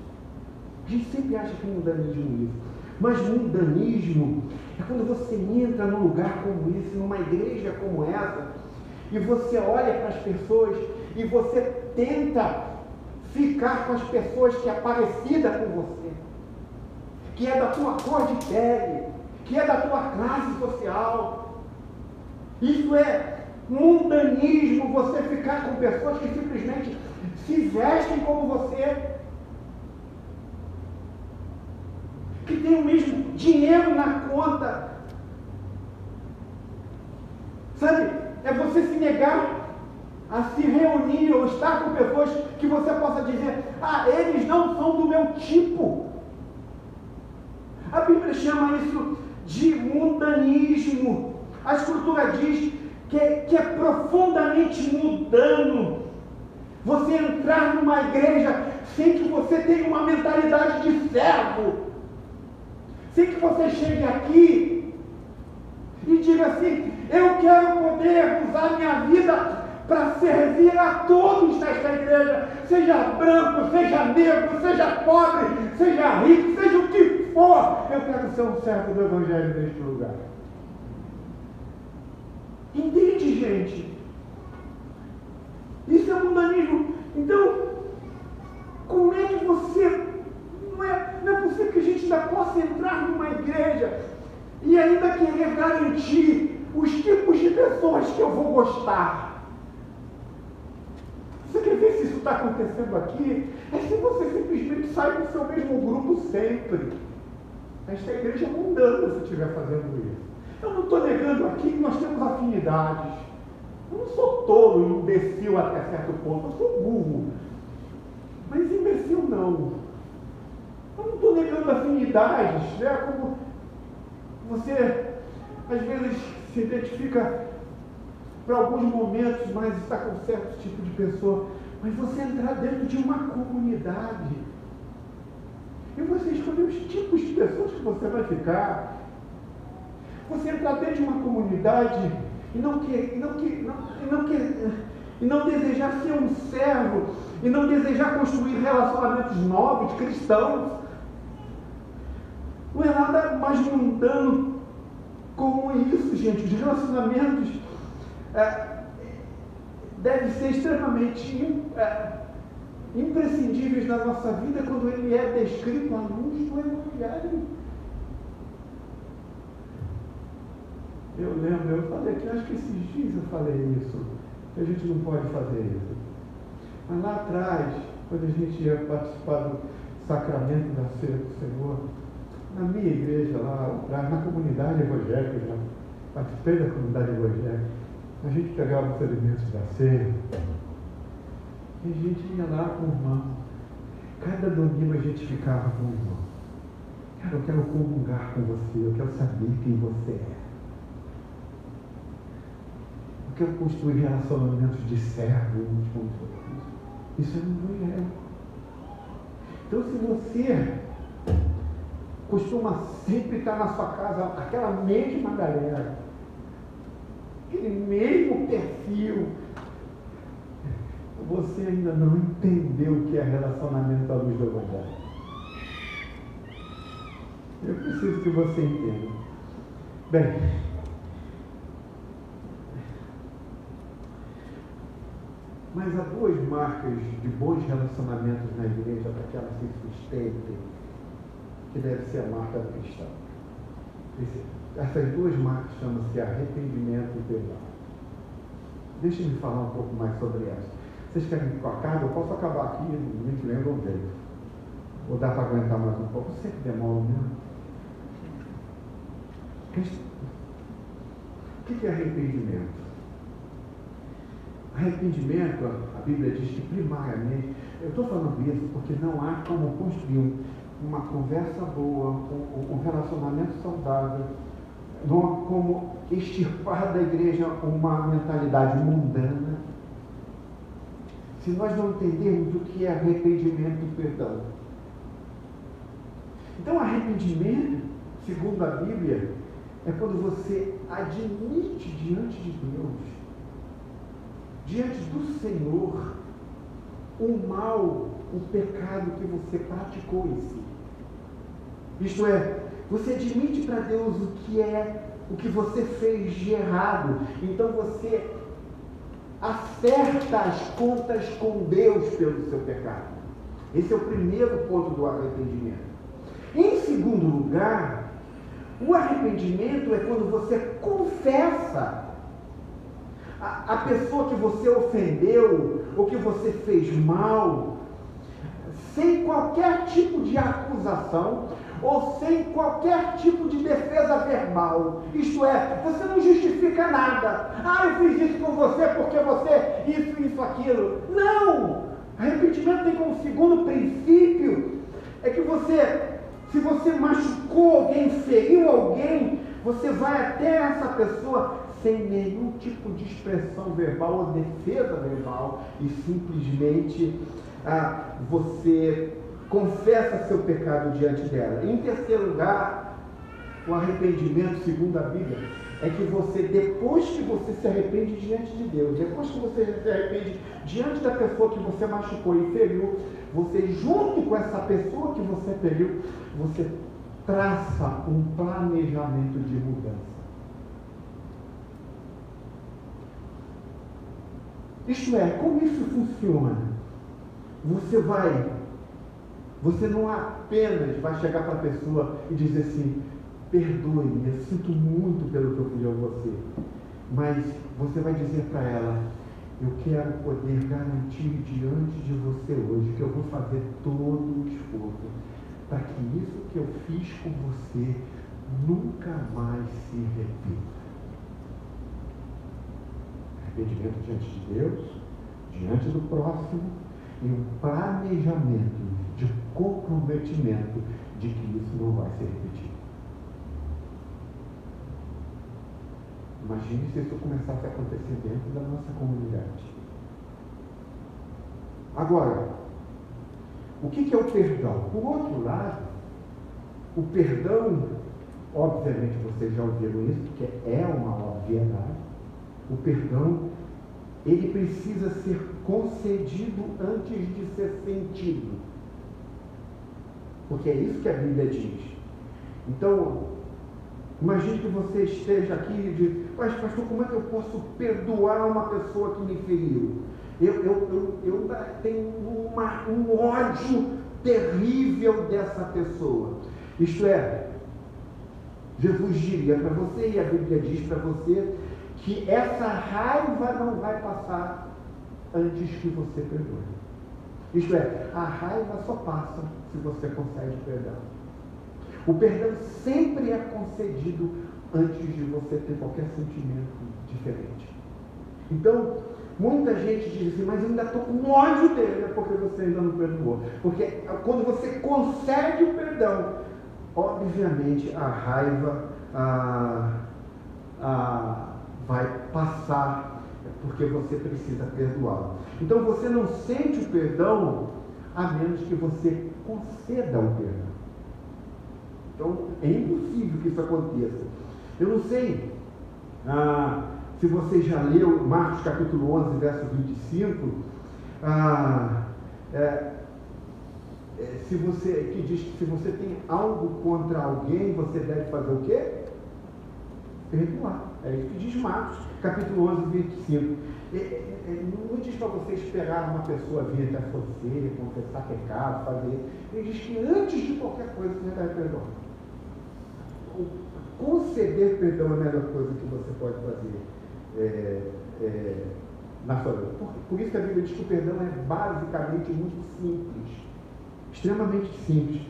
S1: A gente sempre acha que mundanismo é isso. Mas mundanismo é quando você entra num lugar como esse, numa igreja como essa, e você olha para as pessoas e você tenta ficar com as pessoas que é parecida com você, que é da tua cor de pele, que é da tua classe social. Isso é mundanismo, você ficar com pessoas que simplesmente se vestem como você, que tem o mesmo dinheiro na conta. Sabe, é você se negar a se reunir ou estar com pessoas que você possa dizer, eles não são do meu tipo. A Bíblia chama isso de mundanismo. A Escritura diz que é profundamente mundano você entrar numa igreja sem que você tenha uma mentalidade de servo, sem que você chegue aqui e diga assim, eu quero poder usar minha vida para servir a todos nesta igreja, seja branco, seja negro, seja pobre, seja rico, seja o que for, eu quero ser um servo do Evangelho neste lugar. Entende, gente? Isso é mundanismo. Então, como é que você... Não é possível que a gente ainda possa entrar numa igreja e ainda querer garantir os tipos de pessoas que eu vou gostar. Você quer ver se isso está acontecendo aqui? É se você simplesmente sai do seu mesmo grupo sempre. Esta igreja é mundana se estiver fazendo isso. Eu não estou negando aqui que nós temos afinidades. Eu não sou tolo, imbecil até certo ponto. Eu sou burro. Mas imbecil não. Eu não estou negando afinidades. Né? Como você, às vezes, se identifica para alguns momentos, mas está com certo tipo de pessoa. Mas você entrar dentro de uma comunidade e você escolher os tipos de pessoas que você vai ficar. Você entrar dentro de uma comunidade e não desejar ser um servo, e não desejar construir relacionamentos novos, cristãos. Não é nada mais mundano como isso, gente. Os relacionamentos devem ser extremamente imprescindíveis na nossa vida quando ele é descrito à luz do Evangelho. Eu lembro, eu falei aqui, acho que esses dias eu falei isso, que a gente não pode fazer isso. Mas lá atrás, quando a gente ia participar do sacramento da ceia do Senhor, na minha igreja lá atrás, na comunidade evangélica, eu já participei da comunidade evangélica, a gente pegava os elementos da ceia e a gente ia lá com o irmão. Cada domingo a gente ficava com o irmão. Cara, eu quero comungar com você, eu quero saber quem você é. Eu quero construir relacionamentos de servo uns com os outros. Isso é um evangelho. Então, se você costuma sempre estar na sua casa, aquela mesma galera, aquele mesmo perfil, você ainda não entendeu o que é relacionamento à luz do Evangelho. Eu preciso que você entenda. Bem, mas há duas marcas de bons relacionamentos na igreja para que elas se sustentem, que deve ser a marca do cristão. Essas duas marcas chamam-se arrependimento e perdão. Deixem-me falar um pouco mais sobre essa. Vocês querem que eu acabe? Eu posso acabar aqui, não me lembro um jeito. Ou dá para aguentar mais um pouco? Eu sempre demoro mesmo. O que é arrependimento? Arrependimento, a Bíblia diz que primariamente, eu estou falando isso porque não há como construir uma conversa boa, um relacionamento saudável, não há como extirpar da igreja uma mentalidade mundana, se nós não entendermos o que é arrependimento e perdão. Então, arrependimento, segundo a Bíblia, é quando você admite diante de Deus, diante do Senhor, o mal, o pecado que você praticou em si. Isto é, você admite para Deus o que você fez de errado. Então você acerta as contas com Deus pelo seu pecado. Esse é o primeiro ponto do arrependimento. Em segundo lugar, o arrependimento é quando você confessa a pessoa que você ofendeu ou que você fez mal, sem qualquer tipo de acusação ou sem qualquer tipo de defesa verbal. Isto é, você não justifica nada. Eu fiz isso com você porque você isso, aquilo. Não! Arrependimento tem como segundo princípio é que se você machucou alguém, feriu alguém, você vai até essa pessoa sem nenhum tipo de expressão verbal ou defesa verbal e simplesmente você confessa seu pecado diante dela. Em terceiro lugar, o arrependimento, segundo a Bíblia, é que você, depois que você se arrepende diante de Deus, depois que você se arrepende diante da pessoa que você machucou e feriu, você, junto com essa pessoa que você feriu, você traça um planejamento de mudança. Isto é, como isso funciona? Você não apenas vai chegar para a pessoa e dizer assim, perdoe-me, eu sinto muito pelo que eu fiz a você, mas você vai dizer para ela, eu quero poder garantir diante de você hoje que eu vou fazer todo o esforço para que isso que eu fiz com você nunca mais se repita. Arrependimento diante de Deus, diante do próximo, e um planejamento de comprometimento de que isso não vai se repetir. Imagine se isso começasse a acontecer dentro da nossa comunidade. Agora, o que é o perdão? Por outro lado, o perdão, obviamente vocês já ouviram isso, porque é uma obviedade. O perdão, ele precisa ser concedido antes de ser sentido. Porque é isso que a Bíblia diz. Então, imagine que você esteja aqui e diz: mas pastor, como é que eu posso perdoar uma pessoa que me feriu? Eu tenho um ódio terrível dessa pessoa. Isto é, Jesus diria para você, e a Bíblia diz para você, que essa raiva não vai passar antes que você perdoe. Isto é, a raiva só passa se você concede perdão. O perdão sempre é concedido antes de você ter qualquer sentimento diferente. Então, muita gente diz assim: mas eu ainda estou com ódio dele, é porque você ainda não perdoou. Porque quando você concede o perdão, obviamente a raiva vai passar, porque você precisa perdoá-lo. Então você não sente o perdão a menos que você conceda o perdão. Então é impossível que isso aconteça. Eu não sei se você já leu Marcos capítulo 11, verso 25, que diz que se você tem algo contra alguém, você deve fazer o quê? Perdoar. É isso que diz Marcos, capítulo 11, 25. Não diz para você esperar uma pessoa vir até você, confessar pecado, fazer. Ele diz que antes de qualquer coisa você deve perdoar. Conceder perdão é a melhor coisa que você pode fazer na sua vida. Por isso que a Bíblia diz que o perdão é basicamente muito simples. Extremamente simples.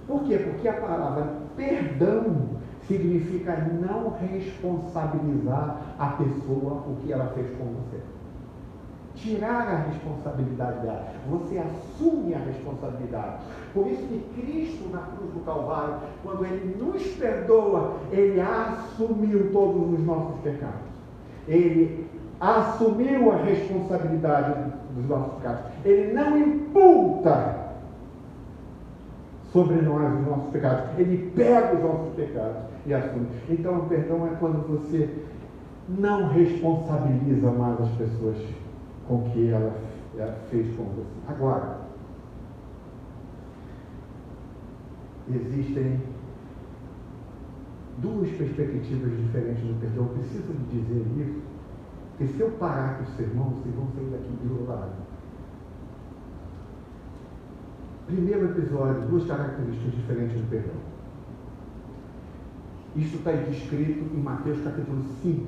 S1: Por quê? Porque a palavra perdão significa não responsabilizar a pessoa o que ela fez com você. Tirar a responsabilidade dela. Você assume a responsabilidade. Por isso que Cristo, na cruz do Calvário, quando Ele nos perdoa, Ele assumiu todos os nossos pecados. Ele assumiu a responsabilidade dos nossos pecados. Ele não imputa sobre nós os nossos pecados. Ele pega os nossos pecados e assume. Então, o perdão é quando você não responsabiliza mais as pessoas com o que ela fez com você. Agora, existem duas perspectivas diferentes do perdão. Eu preciso lhe dizer isso, porque se eu parar aqui o sermão, vocês vão sair daqui isolados. Primeiro episódio, duas características diferentes do perdão. Isso está descrito em Mateus capítulo 5.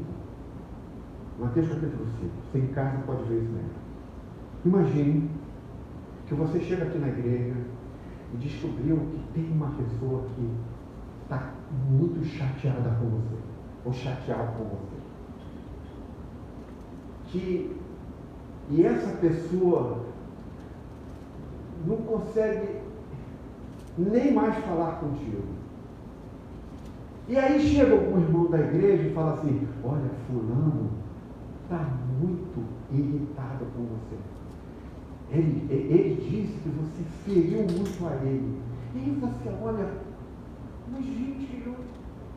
S1: Mateus capítulo 5. Você em casa pode ver isso mesmo. Imagine que você chega aqui na igreja e descobriu que tem uma pessoa que está muito chateada com você, ou chateado com você. E essa pessoa não consegue nem mais falar contigo. E aí chega algum irmão da igreja e fala assim: olha, fulano está muito irritado com você. Ele disse que você feriu muito a ele. E aí você olha: mas gente,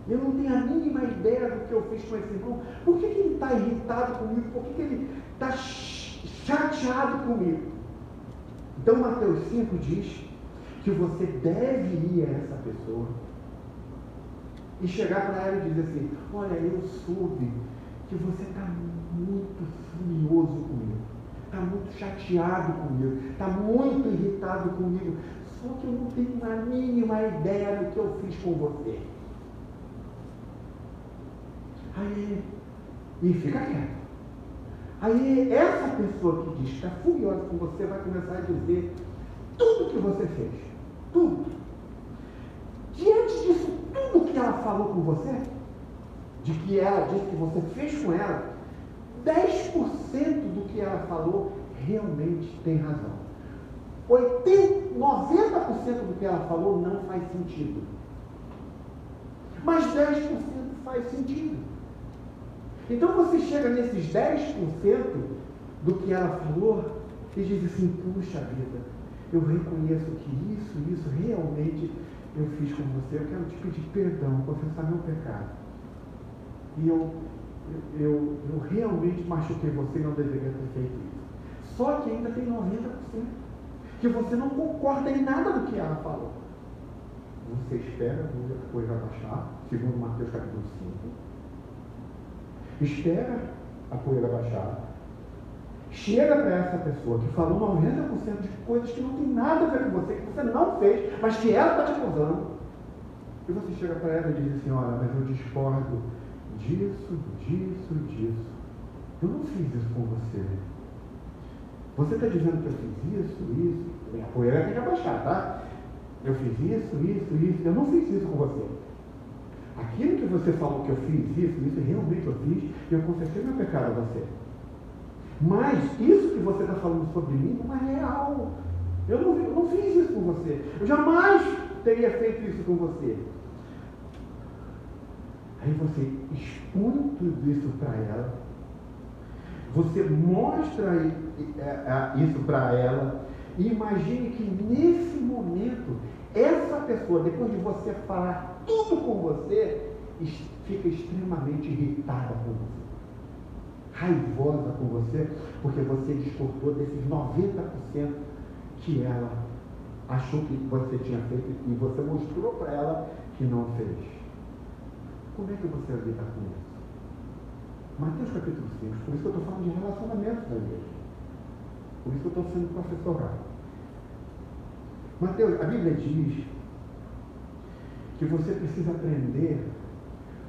S1: eu não tenho a mínima ideia do que eu fiz com esse irmão. Por que ele está irritado comigo? Por que ele está chateado comigo? Então Mateus 5 diz que você deve ir a essa pessoa e chegar para ela e dizer assim: olha, eu soube que você está muito furioso comigo, está muito chateado comigo, está muito irritado comigo, só que eu não tenho a mínima ideia do que eu fiz com você. Aí, e fica quieto. Aí essa pessoa que diz que está furiosa com você vai começar a dizer tudo que você fez. Tudo. Diante disso, tudo que ela falou com você, de que ela disse que você fez com ela, 10% do que ela falou realmente tem razão. 90% do que ela falou não faz sentido. Mas 10% faz sentido. Então você chega nesses 10% do que ela falou e diz assim: puxa vida, eu reconheço que isso realmente eu fiz com você. Eu quero te pedir perdão, confessar meu pecado. E eu eu realmente machuquei você e não deveria ter feito isso. Só que ainda tem 90% que você não concorda em nada do que ela falou. Você espera a coisa baixar, segundo Mateus capítulo 5. Espera a poeira baixar. Chega para essa pessoa que falou 90% de coisas que não tem nada a ver com você, que você não fez, mas que ela está te acusando. E você chega para ela e diz assim: olha, mas eu discordo disso. Eu não fiz isso com você. Você está dizendo que eu fiz isso. A poeira tem que abaixar, tá? Eu fiz isso. Eu não fiz isso com você. Aquilo que você falou que eu fiz, isso realmente eu fiz, e eu confessei meu pecado a você. Mas isso que você está falando sobre mim não é real. Eu não fiz isso com você. Eu jamais teria feito isso com você. Aí você expõe tudo isso para ela. Você mostra isso para ela. E imagine que nesse momento, essa pessoa, depois de você falar tudo com você, fica extremamente irritada com você. Raivosa com você, porque você discordou desses 90% que ela achou que você tinha feito e você mostrou para ela que não fez. Como é que você vai lidar com isso? Mateus capítulo 5, por isso que eu estou falando de relacionamento da igreja. Por isso que eu estou sendo professor Rafa. Mateus, a Bíblia diz que você precisa aprender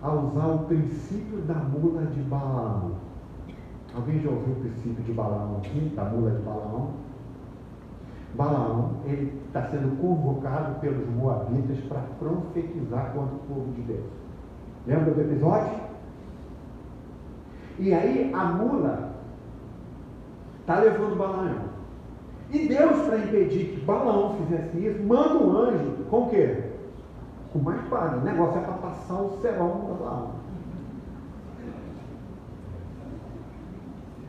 S1: a usar o princípio da mula de Balaão. Alguém já ouviu o princípio de Balaão aqui? Da mula de Balaão? Balaão, ele está sendo convocado pelos moabitas para profetizar contra o povo de Deus. Lembra do episódio? E aí a mula está levando Balaão. E Deus, para impedir que Balaão fizesse isso, manda um anjo com o quê? Com uma espada. O negócio é para passar o serão para Balaão.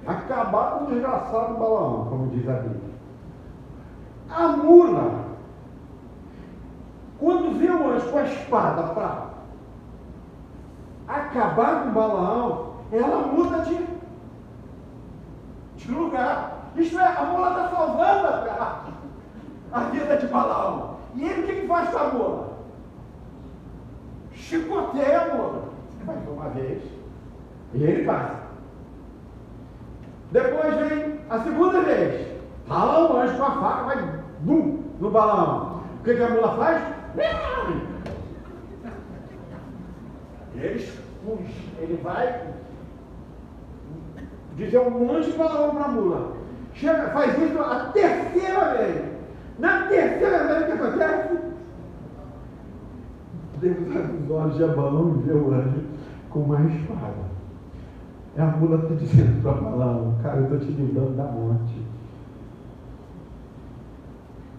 S1: Acabar com o desgraçado Balaão, como diz a Bíblia. A mula, quando vê o anjo com a espada para acabar com Balaão, ela muda de lugar. Isto é, a mula está salvando a vida de Balaão. E ele o que faz com a mula? Chicoteia a mula. Mais uma vez. E ele passa. Depois vem a segunda vez. Fala o anjo com a faca, vai bum, no Balaão. O que a mula faz? Ele vai dizer um anjo de Balaão para a mula. Chega, faz isso a terceira vez. Na terceira vez, o que acontece? Deus abre os olhos de Balaão e vê o anjo com uma espada. A mula está dizendo para Balaão: cara, eu estou te livrando da morte.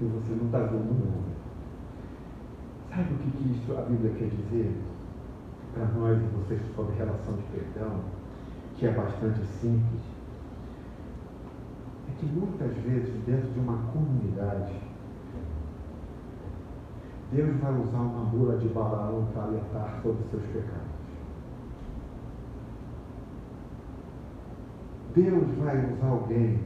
S1: E você não está vendo nada. Sabe o que isso a Bíblia quer dizer para nós e vocês sobre relação de perdão? Que é bastante simples. É que muitas vezes, dentro de uma comunidade, Deus vai usar uma mula de Balaão para alertar sobre seus pecados. Deus vai usar alguém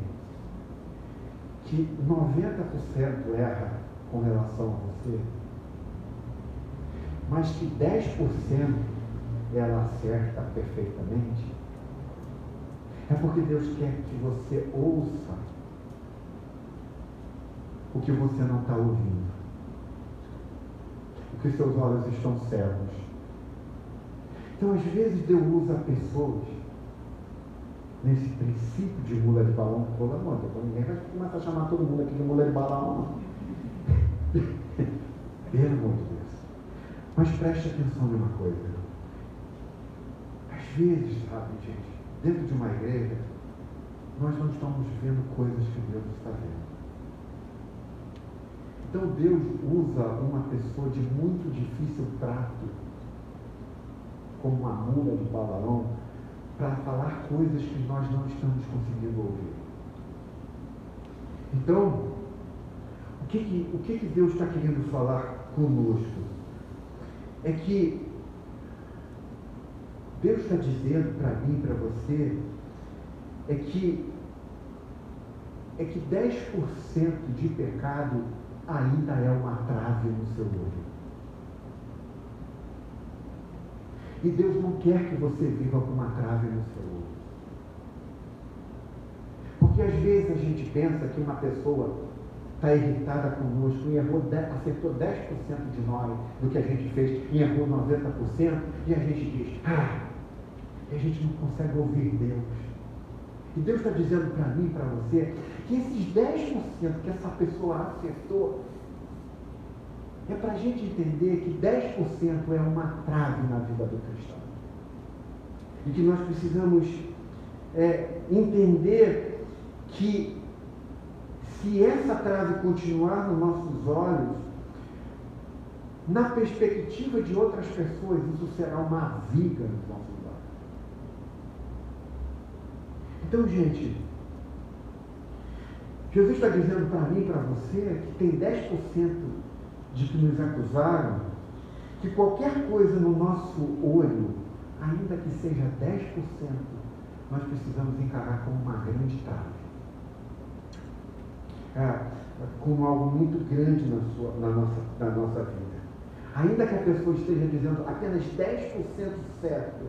S1: que 90% erra com relação a você, mas que 10% ela acerta perfeitamente. É porque Deus quer que você ouça o que você não está ouvindo, porque seus olhos estão cegos. Então, às vezes, Deus usa pessoas nesse princípio de mula de Balaão. Toda mundo, ninguém vai começar a chamar todo mundo aqui de mula de Balaão, não. Pelo amor de Deus. Mas preste atenção numa coisa. Às vezes, sabe, gente, dentro de uma igreja, nós não estamos vendo coisas que Deus está vendo. Então Deus usa uma pessoa de muito difícil trato, como uma mula de Balaão, para falar coisas que nós não estamos conseguindo ouvir. Então, o que Deus está querendo falar conosco? É que Deus está dizendo para mim, para você, é que 10% de pecado ainda é uma trave no seu olho. E Deus não quer que você viva com uma trave no seu olho. Porque às vezes a gente pensa que uma pessoa está irritada conosco e acertou 10% de nós do que a gente fez e errou 90%, e a gente diz, e a gente não consegue ouvir Deus. E Deus está dizendo para mim, para você, que esses 10% que essa pessoa acertou, é para a gente entender que 10% é uma trave na vida do cristão. E que nós precisamos entender que se essa trave continuar nos nossos olhos, na perspectiva de outras pessoas, isso será uma viga nos nossos olhos. Então, gente, Jesus está dizendo para mim e para você que tem 10% de que nos acusaram, que qualquer coisa no nosso olho, ainda que seja 10%, nós precisamos encarar como uma grande trave. Como algo muito grande na nossa vida. Ainda que a pessoa esteja dizendo apenas 10% certo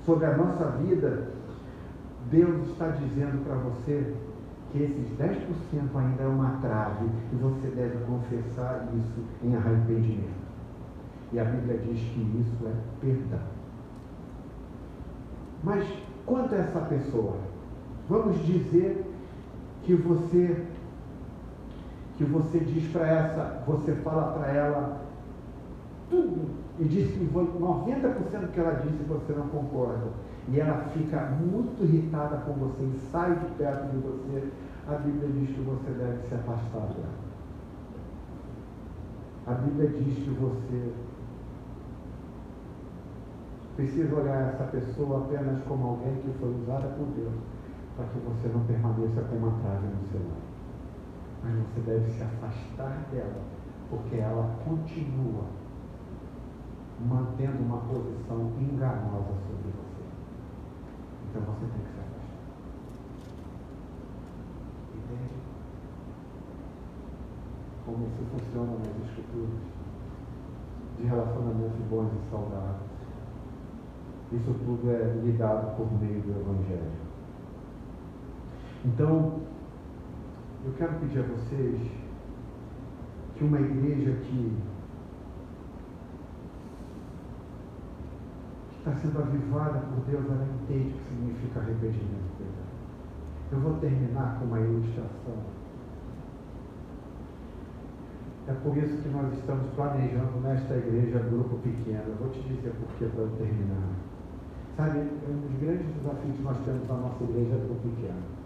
S1: sobre a nossa vida, Deus está dizendo para você que esses 10% ainda é uma trave e você deve confessar isso em arrependimento. E a Bíblia diz que isso é perdão. Mas quanto a essa pessoa, vamos dizer que você diz para essa, você fala para ela tudo e diz que 90% que ela disse você não concorda, e ela fica muito irritada com você e sai de perto de você, a Bíblia diz que você deve se afastar dela. A Bíblia diz que você precisa olhar essa pessoa apenas como alguém que foi usada por Deus, para que você não permaneça com uma trave no seu olho. Mas você deve se afastar dela, porque ela continua mantendo uma posição enganosa sobre você. Então você tem que se afastar. Entende? Como isso funciona nas escrituras de relacionamentos bons e saudáveis. Isso tudo é lidado por meio do Evangelho. Então, eu quero pedir a vocês que uma igreja que está sendo avivada por Deus, ela entende o que significa arrependimento. Eu vou terminar com uma ilustração. É por isso que nós estamos planejando nesta igreja grupo pequeno. Eu vou te dizer por que para eu terminar. Sabe, um dos grandes desafios que nós temos na nossa igreja é grupo pequeno.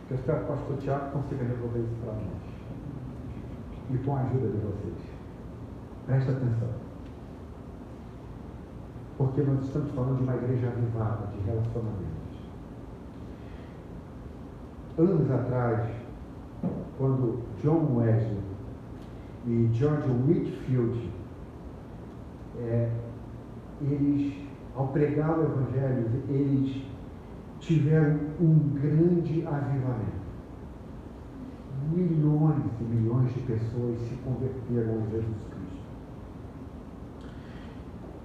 S1: Eu espero que o pastor Tiago consiga resolver isso para nós. E com a ajuda de vocês. Presta atenção. Porque nós estamos falando de uma igreja avivada, de relacionamentos. Anos atrás, quando John Wesley e George Whitefield, eles, ao pregar o Evangelho, eles tiveram um grande avivamento. Milhões e milhões de pessoas se converteram a Jesus Cristo.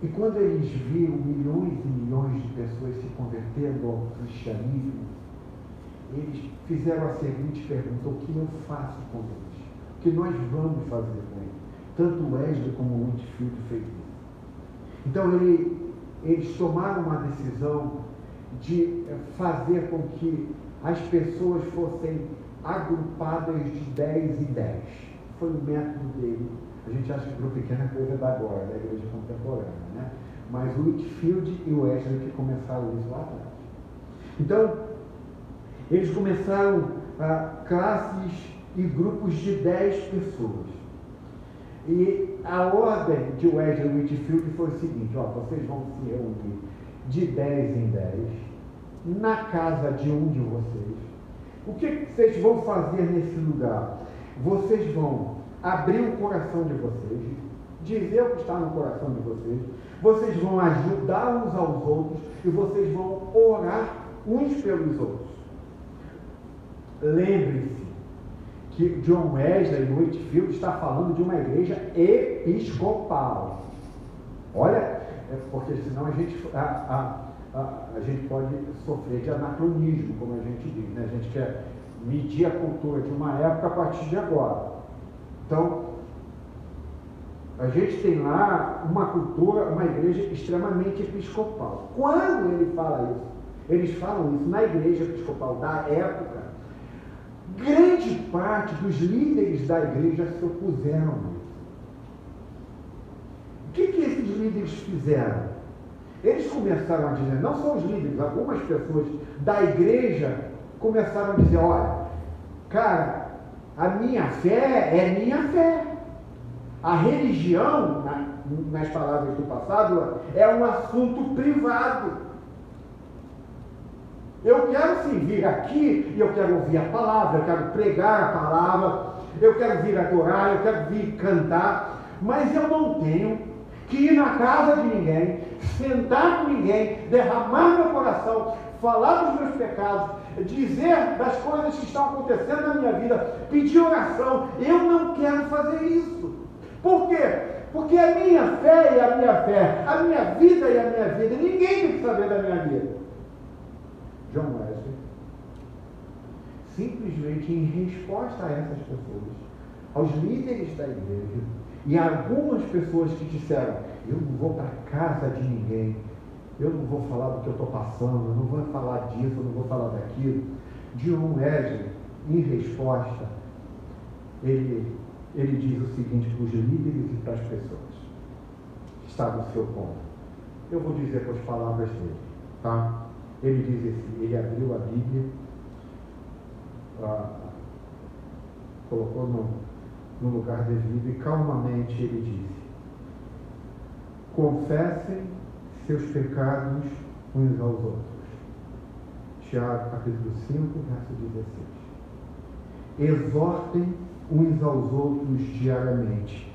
S1: E quando eles viram milhões e milhões de pessoas se convertendo ao cristianismo, eles fizeram a seguinte pergunta: o que eu faço com eles? O que nós vamos fazer com eles? Tanto Wesley como Whitefield fez isso. Então eles tomaram uma decisão de fazer com que as pessoas fossem agrupadas de 10 em 10. Foi o método dele. A gente acha que o grupo pequeno é coisa da agora, da igreja contemporânea, né? Mas o Whitefield e o Wesley que começaram isso lá atrás. Então, eles começaram classes e grupos de 10 pessoas. E a ordem de Wesley e Whitefield foi o seguinte: vocês vão se reunir de 10 em 10 na casa de um de vocês. O que vocês vão fazer nesse lugar? Vocês vão abrir o coração de vocês, dizer o que está no coração de vocês, vocês vão ajudar uns aos outros e vocês vão orar uns pelos outros. Lembre-se que John Wesley no Whitefield está falando de uma igreja episcopal. Olha, porque senão a gente pode sofrer de anacronismo, como a gente diz, né? A gente quer medir a cultura de uma época a partir de agora. Então, a gente tem lá uma cultura, uma igreja extremamente episcopal. Quando ele fala isso, eles falam isso na igreja episcopal da época, grande parte dos líderes da igreja se opuseram a isso. O que esses líderes fizeram? Eles começaram a dizer, não só os líderes, algumas pessoas da igreja começaram a dizer, olha, cara, a minha fé é minha fé. A religião, nas palavras do passado, é um assunto privado. Eu quero sim vir aqui e eu quero ouvir a palavra, eu quero pregar a palavra, eu quero vir adorar, eu quero vir cantar, mas eu não tenho que ir na casa de ninguém, sentar com ninguém, derramar meu coração, falar dos meus pecados, dizer das coisas que estão acontecendo na minha vida, pedir oração. Eu não quero fazer isso. Por quê? Porque a minha fé é a minha fé, a minha vida é a minha vida, ninguém tem que saber da minha vida. John Wesley, simplesmente em resposta a essas pessoas, aos líderes da igreja, e algumas pessoas que disseram, eu não vou para casa de ninguém, eu não vou falar do que eu estou passando, eu não vou falar disso, eu não vou falar daquilo. John Wesley, em resposta, ele diz o seguinte para os líderes e para as pessoas que está no seu ponto. Eu vou dizer com as palavras dele, tá? Ele diz assim, ele abriu a Bíblia, colocou no lugar devido e calmamente ele disse, confessem seus pecados uns aos outros. Tiago, capítulo 5, verso 16. Exortem uns aos outros diariamente,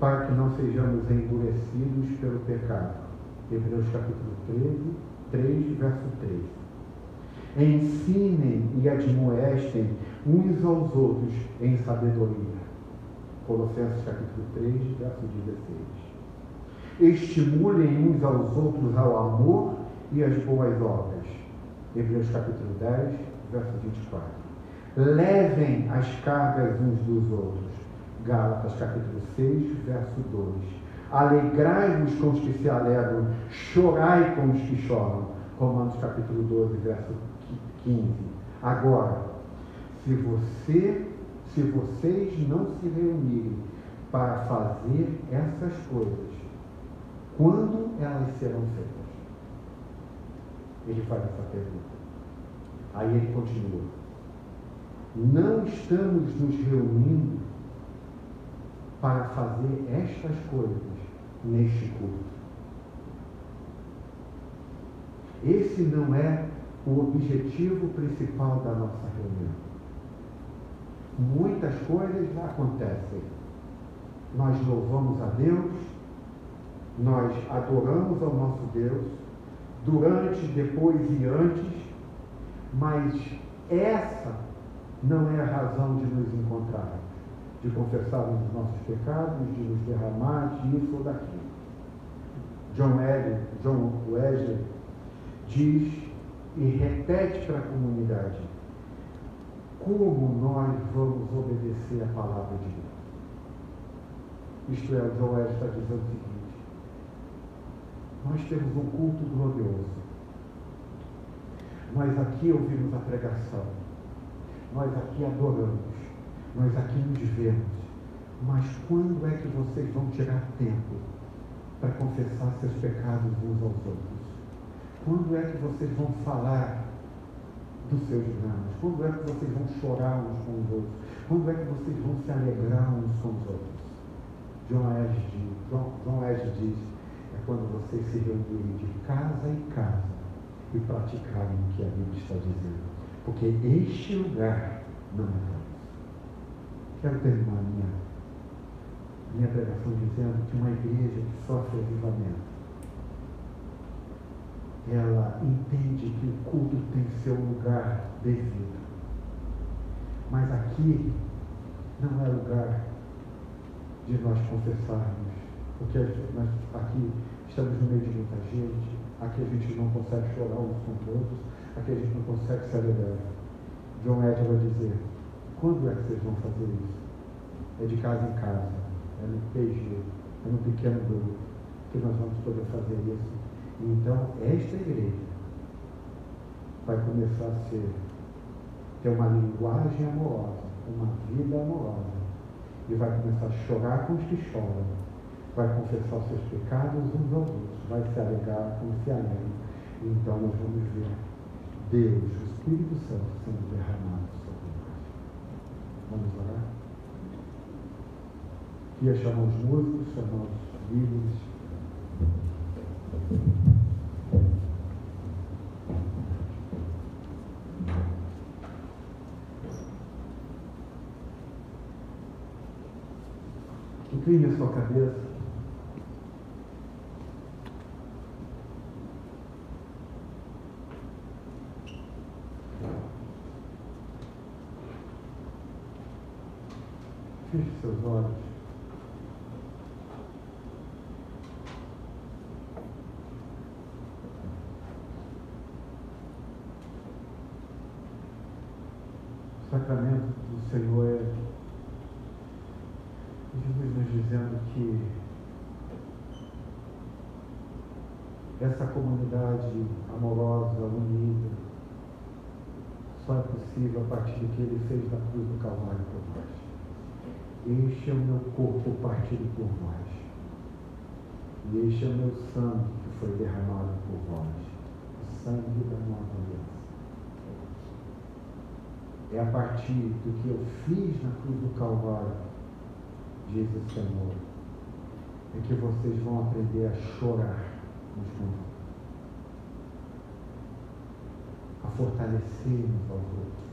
S1: para que não sejamos endurecidos pelo pecado. Hebreus capítulo 3, verso 3. Ensinem e admoestem uns aos outros em sabedoria. Colossenses capítulo 3, verso 16. Estimulem uns aos outros ao amor e às boas obras. Hebreus capítulo 10, verso 24. Levem as cargas uns dos outros. Gálatas capítulo 6, verso 2. Alegrai-vos com os que se alegram, chorai com os que choram. Romanos capítulo 12, verso 15. Agora, se vocês não se reunirem para fazer essas coisas, quando elas serão feitas? Ele faz essa pergunta. Aí ele continua. Não estamos nos reunindo para fazer estas coisas neste culto. Esse não é o objetivo principal da nossa reunião. Muitas coisas acontecem. Nós louvamos a Deus, nós adoramos ao nosso Deus, durante, depois e antes, mas essa não é a razão de nos encontrarmos, de confessarmos os nossos pecados, de nos derramar disso ou daquilo. John Wesley diz e repete para a comunidade como nós vamos obedecer a palavra de Deus. Isto é, o John Wesley está dizendo o seguinte: nós temos um culto glorioso, nós aqui ouvimos a pregação, nós aqui adoramos, nós aqui nos vemos, mas quando é que vocês vão tirar tempo para confessar seus pecados uns aos outros? Quando é que vocês vão falar dos seus dramas? Quando é que vocês vão chorar uns com os outros? Quando é que vocês vão se alegrar uns com os outros? John Wesley diz, é quando vocês se reunirem de casa em casa e praticarem o que a Bíblia está dizendo. Porque este lugar não é para isso. Quero terminar minha pregação dizendo que uma igreja que sofre avivamento, ela entende que o culto tem seu lugar devido. Mas aqui não é lugar de nós confessarmos, porque nós aqui estamos no meio de muita gente, aqui a gente não consegue chorar uns com os outros, aqui a gente não consegue se alegrar. John Edward vai dizer: quando é que vocês vão fazer isso? É de casa em casa, é no PG, é no pequeno grupo, que nós vamos poder fazer isso. Então, esta igreja vai começar a ter uma linguagem amorosa, uma vida amorosa, e vai começar a chorar com os que choram, vai confessar os seus pecados uns aos outros, vai se alegrar com os que se alegram. Então, nós vamos ver Deus, o Espírito Santo, sendo derramado sobre nós. Vamos orar? Queria chamar os músicos, chamar os líderes. Incline a sua cabeça. Feche seus olhos. O sacramento do Senhor é Jesus nos dizendo que essa comunidade amorosa, unida, só é possível a partir do que Ele fez na cruz do Calvário por nós. Este é o meu corpo partido por vós, e este é o meu sangue que foi derramado por vós, o sangue da nova aliança. É a partir do que eu fiz na cruz do Calvário, diz o Senhor, é que vocês vão aprender a chorar uns com os outros, a fortalecer-nos aos outros,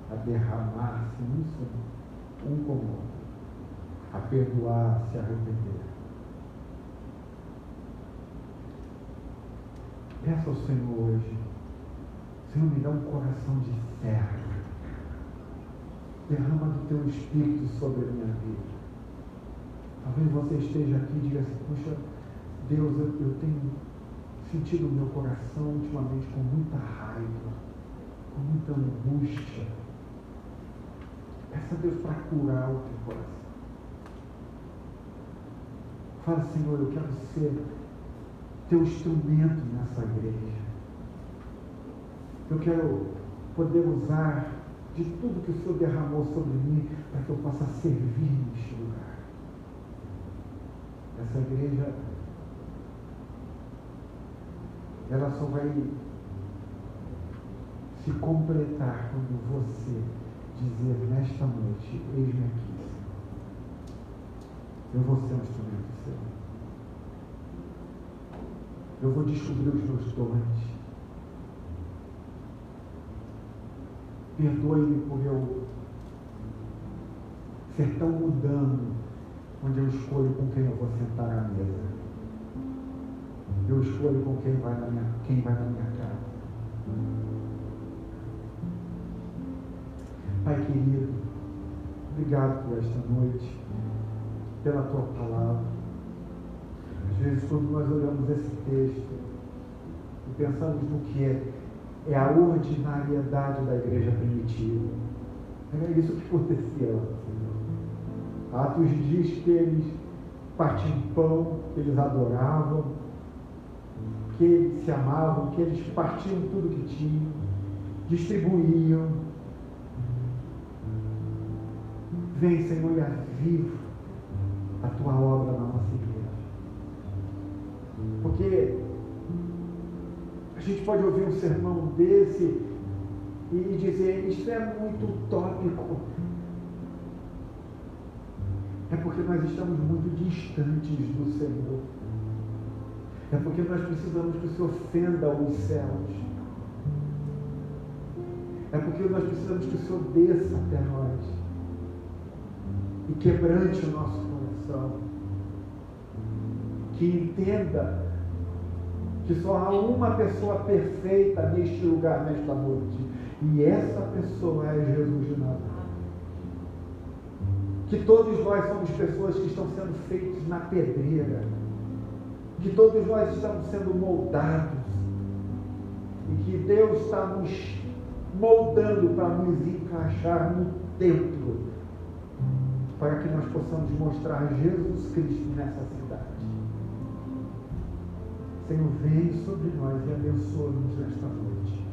S1: a derramar-se um com o outro, a perdoar, se arrepender. Peça ao Senhor hoje: Senhor, me dá um coração de servo. Derrama do teu Espírito sobre a minha vida. Talvez você esteja aqui e diga assim: puxa, Deus, eu tenho sentido o meu coração ultimamente com muita raiva, com muita angústia. Peça a Deus para curar o teu coração. Fala: Senhor, eu quero ser teu instrumento nessa igreja. Eu quero poder usar de tudo que o Senhor derramou sobre mim, para que eu possa servir neste lugar. Essa igreja, ela só vai se completar quando você dizer nesta noite: eis-me aqui, Senhor. Eu vou ser um instrumento do Senhor. Eu vou descobrir os meus dons. Perdoe-me por eu ser tão mudando, onde eu escolho com quem eu vou sentar à mesa. Eu escolho com quem vai na minha casa. Pai querido, obrigado por esta noite, pela tua palavra. Às vezes, quando nós olhamos esse texto e pensamos no que é a ordinariedade da igreja primitiva. Era isso que acontecia lá, Senhor. Atos diz que eles partiam pão, que eles adoravam, que eles se amavam, que eles partiam tudo que tinham, distribuíam. Vem, Senhor, e aviva a tua obra na nossa igreja. Porque a gente pode ouvir um sermão desse e dizer: isso é muito utópico. É porque nós estamos muito distantes do Senhor. É porque nós precisamos que o Senhor fenda os céus. É porque nós precisamos que o Senhor desça até nós. e quebrante o nosso coração, que entenda que só há uma pessoa perfeita neste lugar, nesta noite, e essa pessoa é Jesus de Nazaré. Que todos nós somos pessoas que estão sendo feitas na pedreira, que todos nós estamos sendo moldados, e que Deus está nos moldando para nos encaixar no templo, para que nós possamos mostrar Jesus Cristo nessa cidade. Senhor, vem sobre nós e abençoa-nos nesta noite,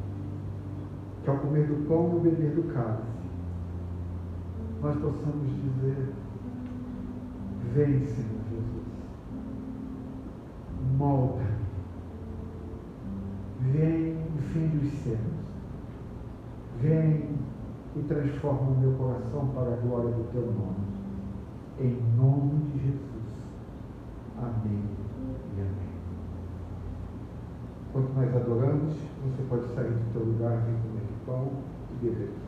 S1: que ao comer do pão e beber do cálice, nós possamos dizer: vem, Senhor Jesus, molda-me, vem no fim dos céus, vem e transforma o meu coração para a glória do teu nome, em nome de Jesus, amém e amém. Enquanto nós adoramos, você pode sair do teu lugar, vir comer do pão e beber.